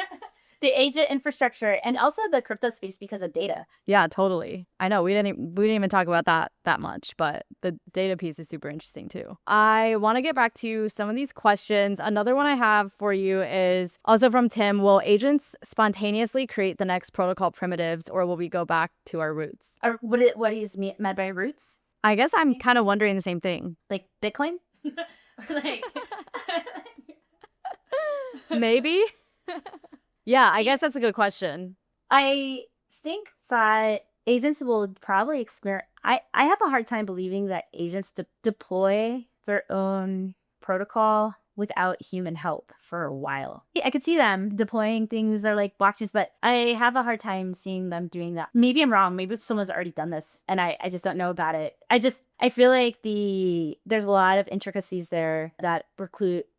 The agent infrastructure and also the crypto space because of data. Yeah, totally. I know we didn't even talk about that much, but the data piece is super interesting too. I want to get back to some of these questions. Another one I have for you is also from Tim. Will agents spontaneously create the next protocol primitives, or will we go back to our roots? Or what is meant by roots? I guess I'm kind of wondering the same thing. Like Bitcoin? Like maybe. Yeah, I guess that's a good question. I think that agents will probably experiment. I have a hard time believing that agents deploy their own protocol without human help for a while. I could see them deploying things or like blockchains, but I have a hard time seeing them doing that. Maybe I'm wrong. Maybe someone's already done this and I just don't know about it. I feel like there's a lot of intricacies there that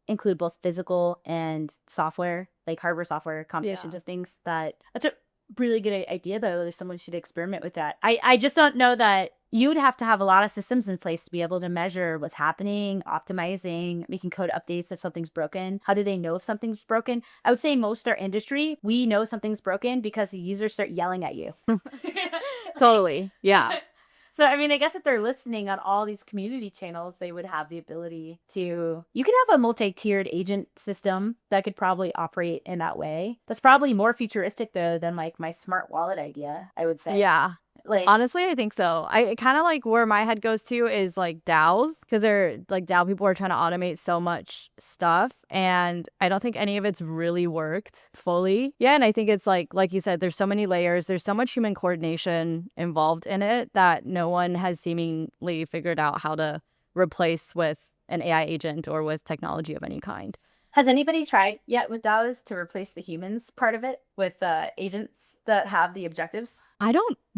include both physical and software, like hardware, software combinations of things. That's a really good idea though. Someone should experiment with that. I just don't know that you would have to have a lot of systems in place to be able to measure what's happening, optimizing, making code updates if something's broken. How do they know if something's broken? I would say most of our industry, we know something's broken because the users start yelling at you. Totally. Yeah. So, I mean, I guess if they're listening on all these community channels, they would have the ability to, you could have a multi-tiered agent system that could probably operate in that way. That's probably more futuristic though than like my smart wallet idea, I would say. Yeah. Like, honestly, I think so. I kind of like where my head goes to is like DAOs, because they're like DAO people are trying to automate so much stuff, and I don't think any of it's really worked fully. Yeah, and I think it's like you said, there's so many layers, there's so much human coordination involved in it that no one has seemingly figured out how to replace with an AI agent or with technology of any kind. Has anybody tried yet with DAOs to replace the humans part of it with agents that have the objectives?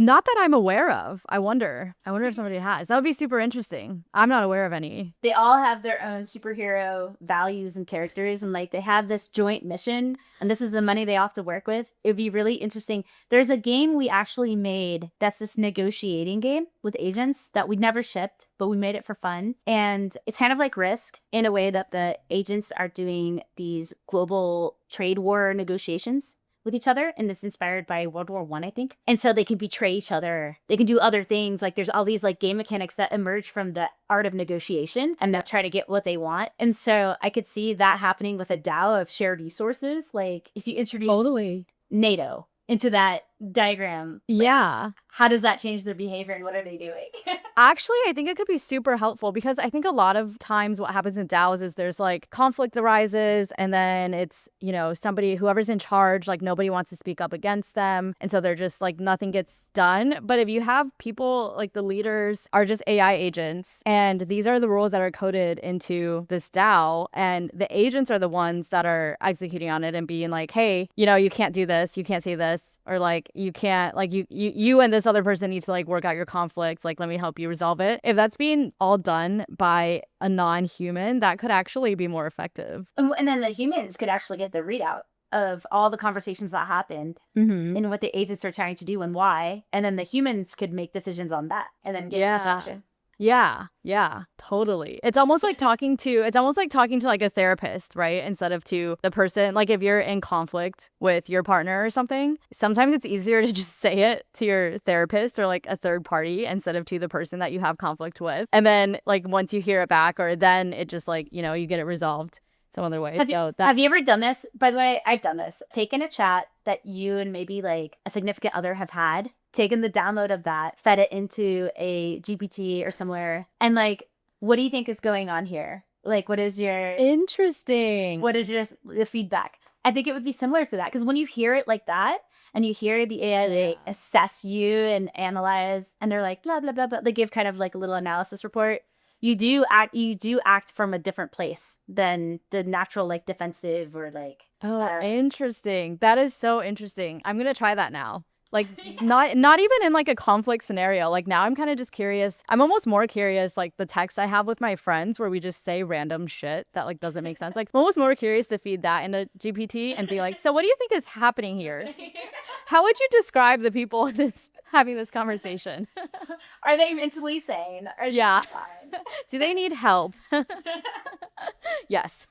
Not that I'm aware of. I wonder if somebody has. That would be super interesting. I'm not aware of any. They all have their own superhero values and characters, and like they have this joint mission, and this is the money they have to work with. It would be really interesting. There's a game we actually made that's this negotiating game with agents that we never shipped, but we made it for fun. And it's kind of like Risk in a way that the agents are doing these global trade war negotiations with each other, and it's inspired by World War I think. And so they can betray each other. They can do other things. Like there's all these like game mechanics that emerge from the art of negotiation, and they'll try to get what they want. And so I could see that happening with a DAO of shared resources. Like if you introduce Totally. NATO into that diagram. Yeah. How does that change their behavior and what are they doing? Actually, I think it could be super helpful because I think a lot of times what happens in DAOs is there's like conflict arises and then it's, somebody, whoever's in charge, like nobody wants to speak up against them. And so they're just like nothing gets done. But if you have people like the leaders are just AI agents and these are the rules that are coded into this DAO and the agents are the ones that are executing on it and being like, hey, you can't do this, you can't say this, or like you can't, like you and this other person need to like work out your conflicts, like let me help you resolve it. If that's being all done by a non-human, that could actually be more effective. And then the humans could actually get the readout of all the conversations that happened and what the agents are trying to do and why. And then the humans could make decisions on that and then get action. Yeah, totally. It's almost like talking to like a therapist, right? Instead of to the person, like if you're in conflict with your partner or something, sometimes it's easier to just say it to your therapist or like a third party instead of to the person that you have conflict with. And then like once you hear it back or then it just like, you get it resolved some other way. Have you ever done this? By the way, I've done this. Taken a chat that you and maybe like a significant other have had, taken the download of that, fed it into a GPT or somewhere, and like, what do you think is going on here? Like, what is the feedback? I think it would be similar to that because when you hear it like that and you hear the AI they assess you and analyze and they're like blah blah blah blah, they give kind of like a little analysis report. You do act from a different place than the natural like defensive or like. Oh, interesting. That is so interesting. I'm gonna try that now. Like not even in like a conflict scenario. Like now I'm kind of just curious. I'm almost more curious like the text I have with my friends where we just say random shit that like doesn't make sense. Like I'm almost more curious to feed that into GPT and be like, so what do you think is happening here? How would you describe the people in this having this conversation? Are they mentally sane? Yeah. Do they need help? Yes.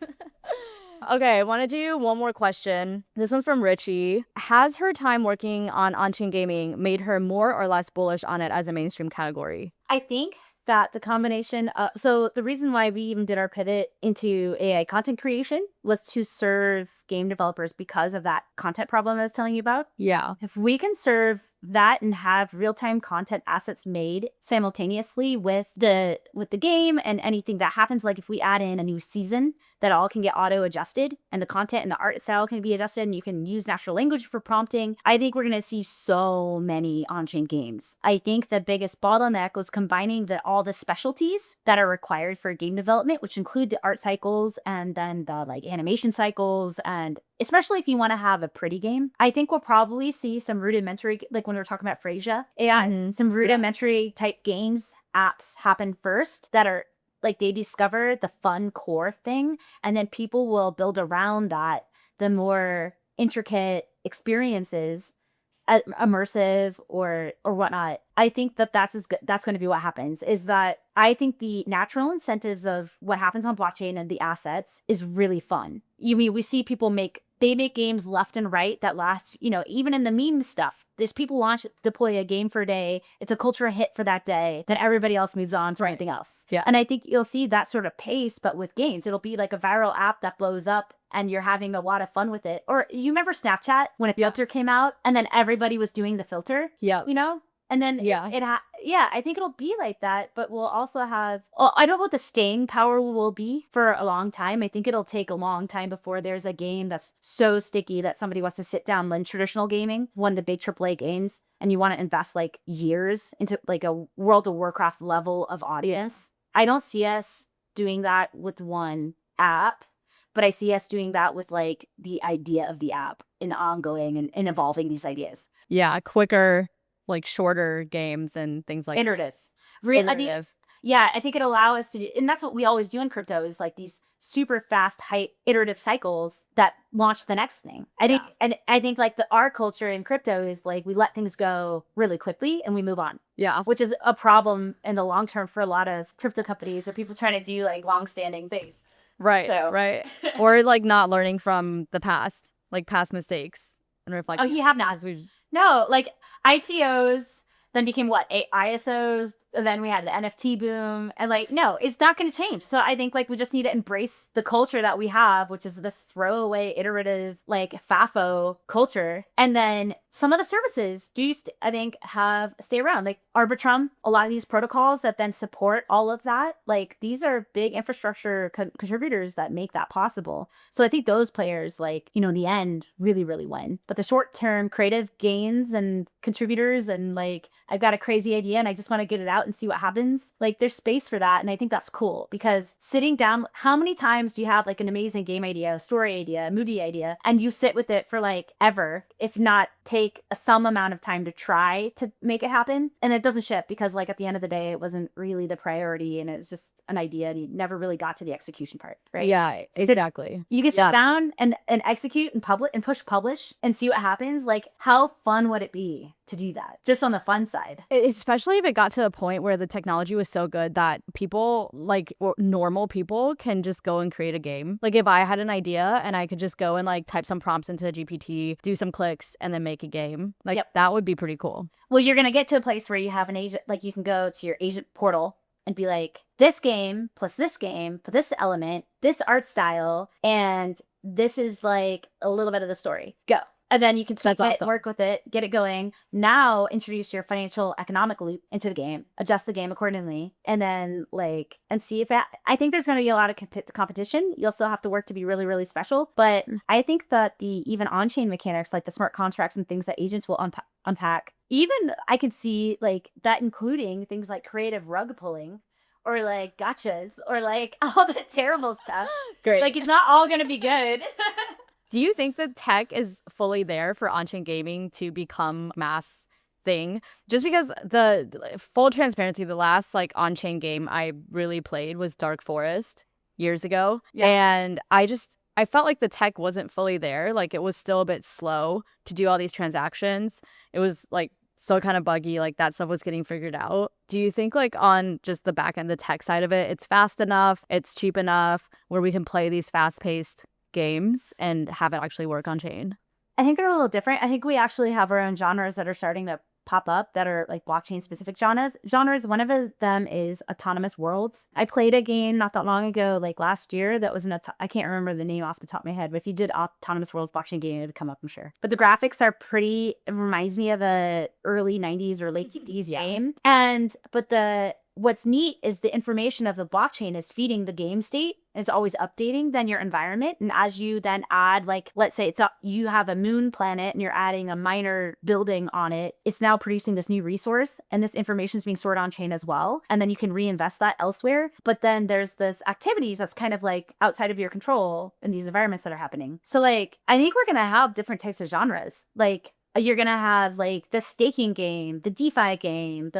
Okay, I want to do one more question. This one's from Richie. Has her time working on on-chain gaming made her more or less bullish on it as a mainstream category? I think that the combination so the reason why we even did our pivot into AI content creation was to serve game developers because of that content problem I was telling you about. Yeah. If we can serve that and have real-time content assets made simultaneously with the game and anything that happens, like if we add in a new season that all can get auto adjusted and the content and the art style can be adjusted and you can use natural language for prompting, I think we're going to see so many on-chain games. I think the biggest bottleneck was combining all the specialties that are required for game development, which include the art cycles and then the like animation cycles, and especially if you want to have a pretty game. I think we'll probably see some rudimentary, like when we were talking about Frasier AI, some rudimentary type games apps happen first that are like they discover the fun core thing and then people will build around that the more intricate experiences, immersive or whatnot. I think that's going to be what happens. Is that I think the natural incentives of what happens on blockchain and the assets is really fun. We see people make games left and right that last, even in the meme stuff. There's people deploy a game for a day. It's a cultural hit for that day. Then everybody else moves on to anything else. Yeah. And I think you'll see that sort of pace, but with games, it'll be like a viral app that blows up and you're having a lot of fun with it. Or you remember Snapchat when a filter came out and then everybody was doing the filter? Yeah. And then I think it'll be like that, but we'll also have, I don't know what the staying power will be for a long time. I think it'll take a long time before there's a game that's so sticky that somebody wants to sit down in traditional gaming, one of the big AAA games, and you want to invest like years into like a World of Warcraft level of audience. I don't see us doing that with one app, but I see us doing that with like the idea of the app and ongoing and evolving these ideas. Yeah, quicker, like shorter games and things like iterative. Yeah, I think it allow us to do, and that's what we always do in crypto is like these super fast, hype, iterative cycles that launch the next thing. I think like our culture in crypto is like we let things go really quickly and we move on. Yeah, which is a problem in the long term for a lot of crypto companies or people trying to do like long-standing things. Right, right, or like not learning from the past, like past mistakes and reflecting. Oh, you have not. No, like ICOs then became what? ISOs, then we had the NFT boom, and like, no, it's not going to change. So I think like we just need to embrace the culture that we have, which is this throwaway, iterative, like FAFO culture, and then some of the services I think stay around, like Arbitrum, a lot of these protocols that then support all of that. Like these are big infrastructure contributors that make that possible. So I think those players, like, in the end, really, really win. But the short-term creative gains and contributors and like, I've got a crazy idea and I just want to get it out and see what happens. Like there's space for that. And I think that's cool because sitting down, how many times do you have like an amazing game idea, a story idea, a movie idea, and you sit with it for like ever, if not take some amount of time to try to make it happen, and it doesn't ship because like at the end of the day, it wasn't really the priority and it's just an idea and you never really got to the execution part, right? Yeah, exactly. You can sit down and execute and publish and see what happens. Like how fun would it be to do that just on the fun side? Especially if it got to a point where the technology was so good that people, like normal people, can just go and create a game. Like if I had an idea and I could just go and like type some prompts into GPT, do some clicks, and then make a game, like that would be pretty cool. Well, you're going to get to a place where you have an agent, like you can go to your agent portal and be like, this game plus this game, but this element, this art style, and this is like a little bit of the story. Go. And then you can tweak it, work with it, get it going. Now introduce your financial economic loop into the game, adjust the game accordingly, and then like, and see if I think there's going to be a lot of competition. You'll still have to work to be really, really special. But I think that the even on-chain mechanics, like the smart contracts and things that agents will unpack, even I could see like that including things like creative rug pulling, or like gotchas, or like all the terrible stuff. Great. Like it's not all going to be good. Do you think the tech is fully there for on-chain gaming to become mass thing? Just because the full transparency, the last like on-chain game I really played was Dark Forest years ago. Yeah. And I felt like the tech wasn't fully there. Like it was still a bit slow to do all these transactions. It was like so kind of buggy, like that stuff was getting figured out. Do you think like on just the back end, the tech side of it, it's fast enough, it's cheap enough where we can play these fast-paced games and have it actually work on chain? I think they're a little different. I think we actually have our own genres that are starting to pop up that are like blockchain specific genres. One of them is autonomous worlds. I played a game not that long ago, like last year, that was I can't remember the name off the top of my head, but if you did autonomous worlds blockchain game, it would come up, I'm sure. But the graphics are it reminds me of a early 90s or late 80s game. But what's neat is the information of the blockchain is feeding the game state. It's always updating then your environment. And as you then add, like, let's say you have a moon planet and you're adding a minor building on it, it's now producing this new resource and this information is being stored on chain as well. And then you can reinvest that elsewhere. But then there's this activities that's kind of like outside of your control in these environments that are happening. So like, I think we're going to have different types of genres. Like you're going to have like the staking game, the DeFi game,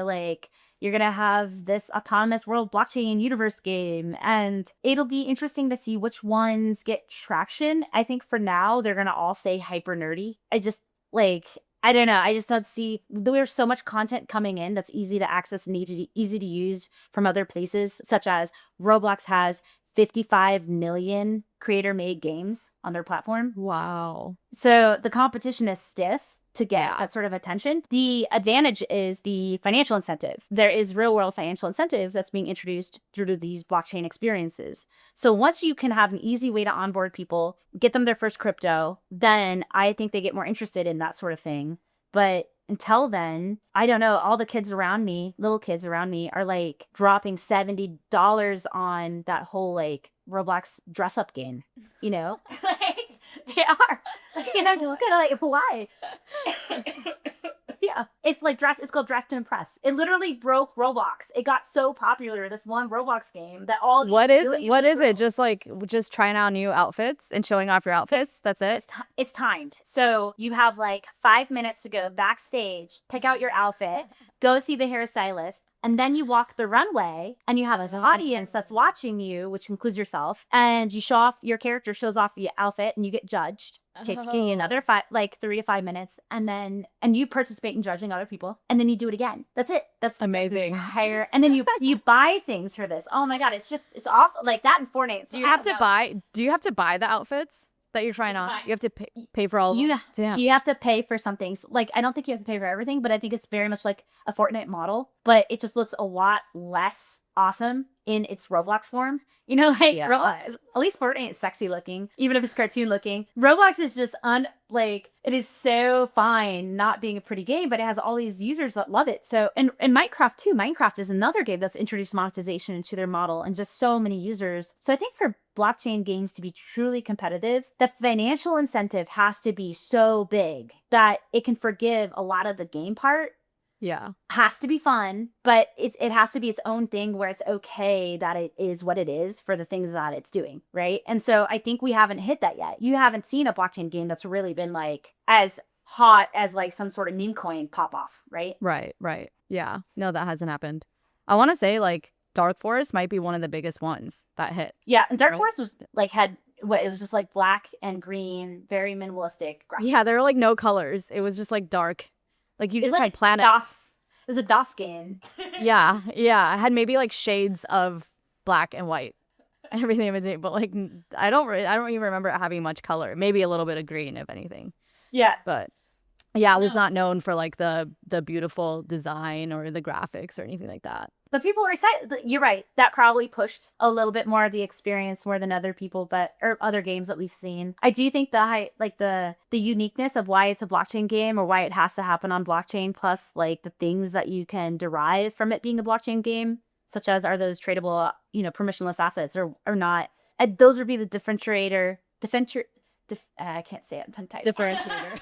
you're going to have this autonomous world blockchain universe game, and it'll be interesting to see which ones get traction. I think for now, they're going to all stay hyper nerdy. I don't know. I just don't see, there's so much content coming in that's easy to access and easy to use from other places, such as Roblox has 55 million creator-made games on their platform. Wow. So the competition is stiff to get that sort of attention. The advantage is the financial incentive. There is real world financial incentive that's being introduced through these blockchain experiences. So once you can have an easy way to onboard people, get them their first crypto, then I think they get more interested in that sort of thing. But until then, I don't know, all the kids around me, little kids around me, are like dropping $70 on that whole like Roblox dress up game, you know? They are. You know, to look at it like, why? Yeah. It's called Dress to Impress. It literally broke Roblox. It got so popular, this one Roblox game, that all these What is it? Just trying out new outfits and showing off your outfits? That's it? It's timed. So you have like 5 minutes to go backstage, pick out your outfit, go see the hairstylist, and then you walk the runway and you have an audience that's watching you, which includes yourself, and you your character shows off the outfit and you get judged. Takes you another 3 to 5 minutes, and you participate in judging other people, and then you do it again. That's it. That's amazing. And then you buy things for this. Oh my god, it's awful. Like that in Fortnite. Do you have to buy the outfits that you're trying on? You have to pay for all of them? You have to pay for some things. Like, I don't think you have to pay for everything, but I think it's very much like a Fortnite model, but it just looks a lot less awesome in its Roblox form. You know, like Yeah. Roblox, at least Fortnite is sexy looking, even if it's cartoon looking. Roblox is just it is so fine not being a pretty game, but it has all these users that love it. So, and Minecraft too. Minecraft is another game that's introduced monetization into their model and just so many users. So I think for blockchain games to be truly competitive, the financial incentive has to be so big that it can forgive a lot of the game part. Yeah. Has to be fun, but it has to be its own thing where it's okay that it is what it is for the things that it's doing, right? And so I think we haven't hit that yet. You haven't seen a blockchain game that's really been like as hot as like some sort of meme coin pop off, right? Right. Yeah. No, that hasn't happened. I want to say like Dark Forest might be one of the biggest ones that hit. Yeah, and Dark Right. Forest was like it was just like black and green, very minimalistic graphics. Yeah, there were like no colors. It was just like dark. Like you It's just like had planets. DOS. It was a DOS game. Yeah. I had maybe like shades of black and white and everything in between, but like I don't even remember it having much color. Maybe a little bit of green, if anything. Yeah. But yeah, it was not known for like the beautiful design or the graphics or anything like that. But people were excited. You're right. That probably pushed a little bit more of the experience more than other people, or other games that we've seen. I do think the uniqueness of why it's a blockchain game or why it has to happen on blockchain, plus like the things that you can derive from it being a blockchain game, such as are those tradable, permissionless assets or not. And those would be the differentiator. I can't say it. I'm tongue tied. Differentiator.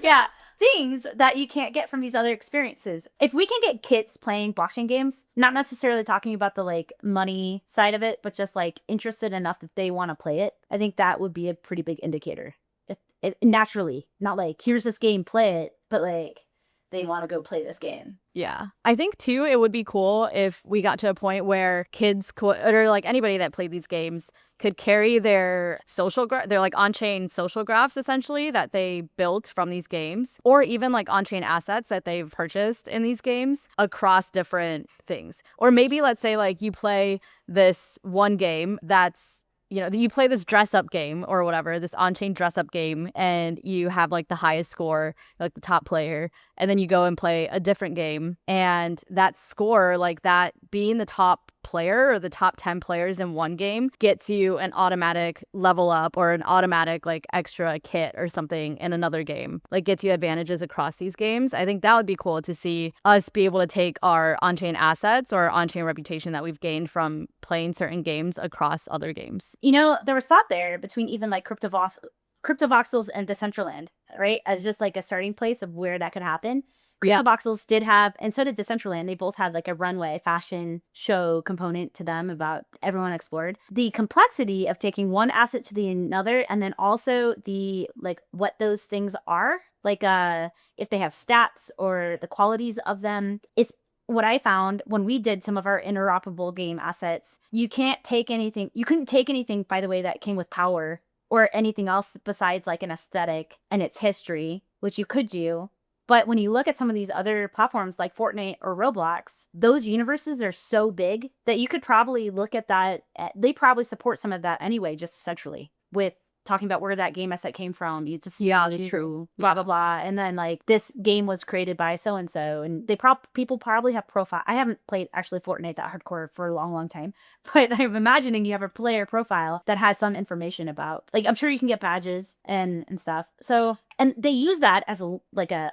Yeah. Things that you can't get from these other experiences. If we can get kids playing blockchain games, not necessarily talking about the like money side of it, but just like interested enough that they want to play it, I think that would be a pretty big indicator. If naturally, not like here's this game, play it, but like they want to go play this game. Yeah. I think too, it would be cool if we got to a point where kids could, or like anybody that played these games could carry their their like on-chain social graphs essentially that they built from these games, or even like on-chain assets that they've purchased in these games across different things. Or maybe let's say like you play this one game that's you play this dress up game or whatever, this on-chain dress up game, and you have like the highest score, like the top player, and then you go and play a different game, and that score, like that being the top player or the top 10 players in one game gets you an automatic level up or an automatic like extra kit or something in another game, like gets you advantages across these games. I think that would be cool to see us be able to take our on-chain assets or on-chain reputation that we've gained from playing certain games across other games. There was thought there between even like CryptoVoxels and Decentraland, right? As just like a starting place of where that could happen. CryptoVoxels did have, and so did Decentraland. They both had like a runway fashion show component to them about everyone explored. The complexity of taking one asset to the another, and then also the like what those things are, like if they have stats or the qualities of them, is what I found when we did some of our interoperable game assets. You couldn't take anything, by the way, that came with power or anything else besides like an aesthetic and its history, which you could do. But when you look at some of these other platforms like Fortnite or Roblox, those universes are so big that you could probably look at that. They probably support some of that anyway, just centrally with talking about where that game asset came from. You just that's true. Blah blah blah, and then like this game was created by so and so, and people probably have profile. I haven't played actually Fortnite that hardcore for a long time, but I'm imagining you have a player profile that has some information about. Like I'm sure you can get badges and stuff. So and they use that as a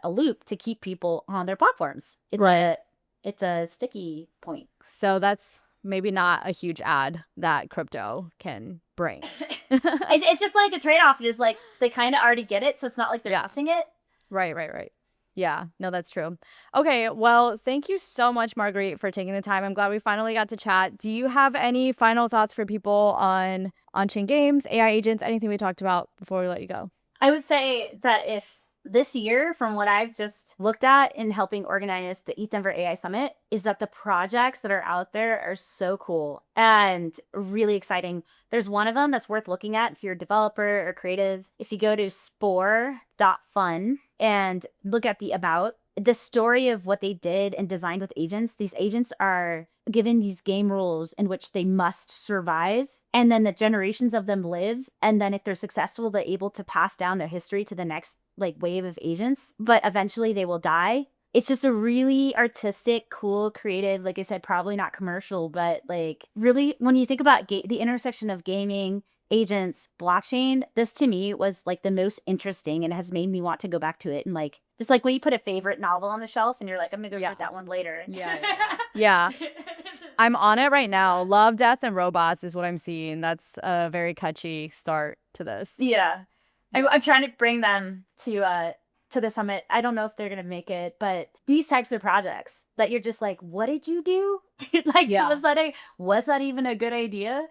loop to keep people on their platforms. It's a sticky point. So that's maybe not a huge ad that crypto can bring. It's just like a trade-off. It is like they kind of already get it, so it's not like they're missing it. Right. Yeah, no, that's true. Okay, well, thank you so much, Marguerite, for taking the time. I'm glad we finally got to chat. Do you have any final thoughts for people on-chain games, AI agents, anything we talked about before we let you go? I would say that if this year, from what I've just looked at in helping organize the ETH Denver AI Summit, is that the projects that are out there are so cool and really exciting. There's one of them that's worth looking at if you're a developer or creative. If you go to spore.fun and look at the story of what they did and designed with agents, these agents are given these game rules in which they must survive, and then the generations of them live, and then if they're successful, they're able to pass down their history to the next like wave of agents, but eventually they will die. It's just a really artistic, cool, creative, like I said, probably not commercial, but like really when you think about the intersection of gaming, agents, blockchain, this to me was like the most interesting and has made me want to go back to it. And like, it's like when you put a favorite novel on the shelf and you're like, I'm going to go read that one later. Yeah. I'm on it right now. Love, Death, and Robots is what I'm seeing. That's a very catchy start to this. Yeah. I'm trying to bring them to the summit. I don't know if they're gonna make it, but these types of projects that you're just like, what did you do? Was that even a good idea?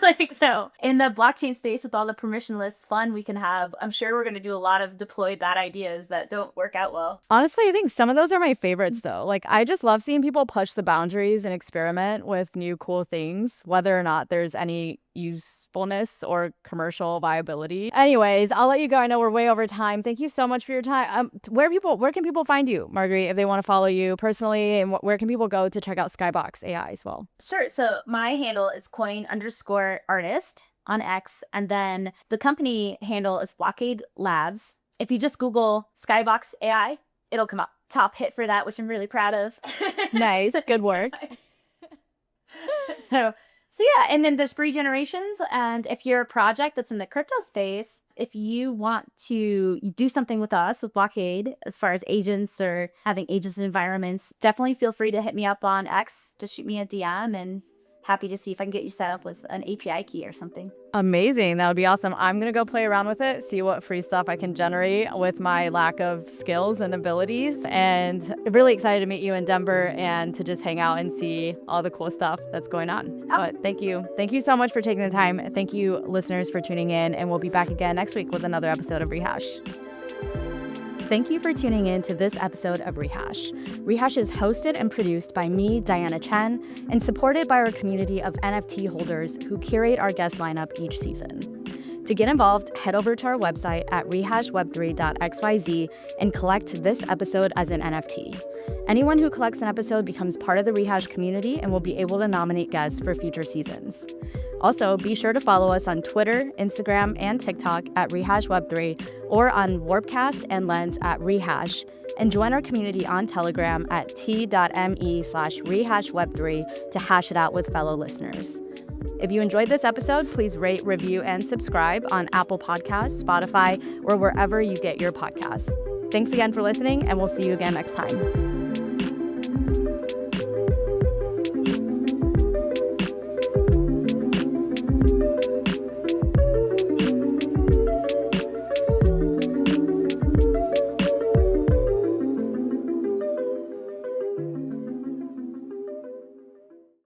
Like, so in the blockchain space with all the permissionless fun we can have, I'm sure we're gonna do a lot of deployed bad ideas that don't work out well. Honestly, I think some of those are my favorites though. Like I just love seeing people push the boundaries and experiment with new cool things, whether or not there's any usefulness or commercial viability. Anyways, I'll let you go. I know we're way over time. Thank you so much for your time. Where can people find you, Marguerite, if they want to follow you personally, and where can people go to check out Skybox AI as well? Sure. So my handle is coin_artist on X, and then the company handle is Blockade Labs. If you just Google Skybox AI, it'll come up. Top hit for that, which I'm really proud of. Nice. Good work. So yeah, and then there's free generations. And if you're a project that's in the crypto space, if you want to do something with us, with Blockade, as far as agents or having agents in environments, definitely feel free to hit me up on X, to shoot me a DM, and happy to see if I can get you set up with an API key or something. Amazing. That would be awesome. I'm going to go play around with it, see what free stuff I can generate with my lack of skills and abilities. And really excited to meet you in Denver and to just hang out and see all the cool stuff that's going on. But thank you. Thank you so much for taking the time. Thank you, listeners, for tuning in. And we'll be back again next week with another episode of Rehash. Thank you for tuning in to this episode of Rehash. Rehash is hosted and produced by me, Diana Chen, and supported by our community of NFT holders who curate our guest lineup each season. To get involved, head over to our website at rehashweb3.xyz and collect this episode as an NFT. Anyone who collects an episode becomes part of the Rehash community and will be able to nominate guests for future seasons. Also, be sure to follow us on Twitter, Instagram, and TikTok at RehashWeb3 or on Warpcast and Lens at Rehash, and join our community on Telegram at t.me/RehashWeb3 to hash it out with fellow listeners. If you enjoyed this episode, please rate, review, and subscribe on Apple Podcasts, Spotify, or wherever you get your podcasts. Thanks again for listening, and we'll see you again next time.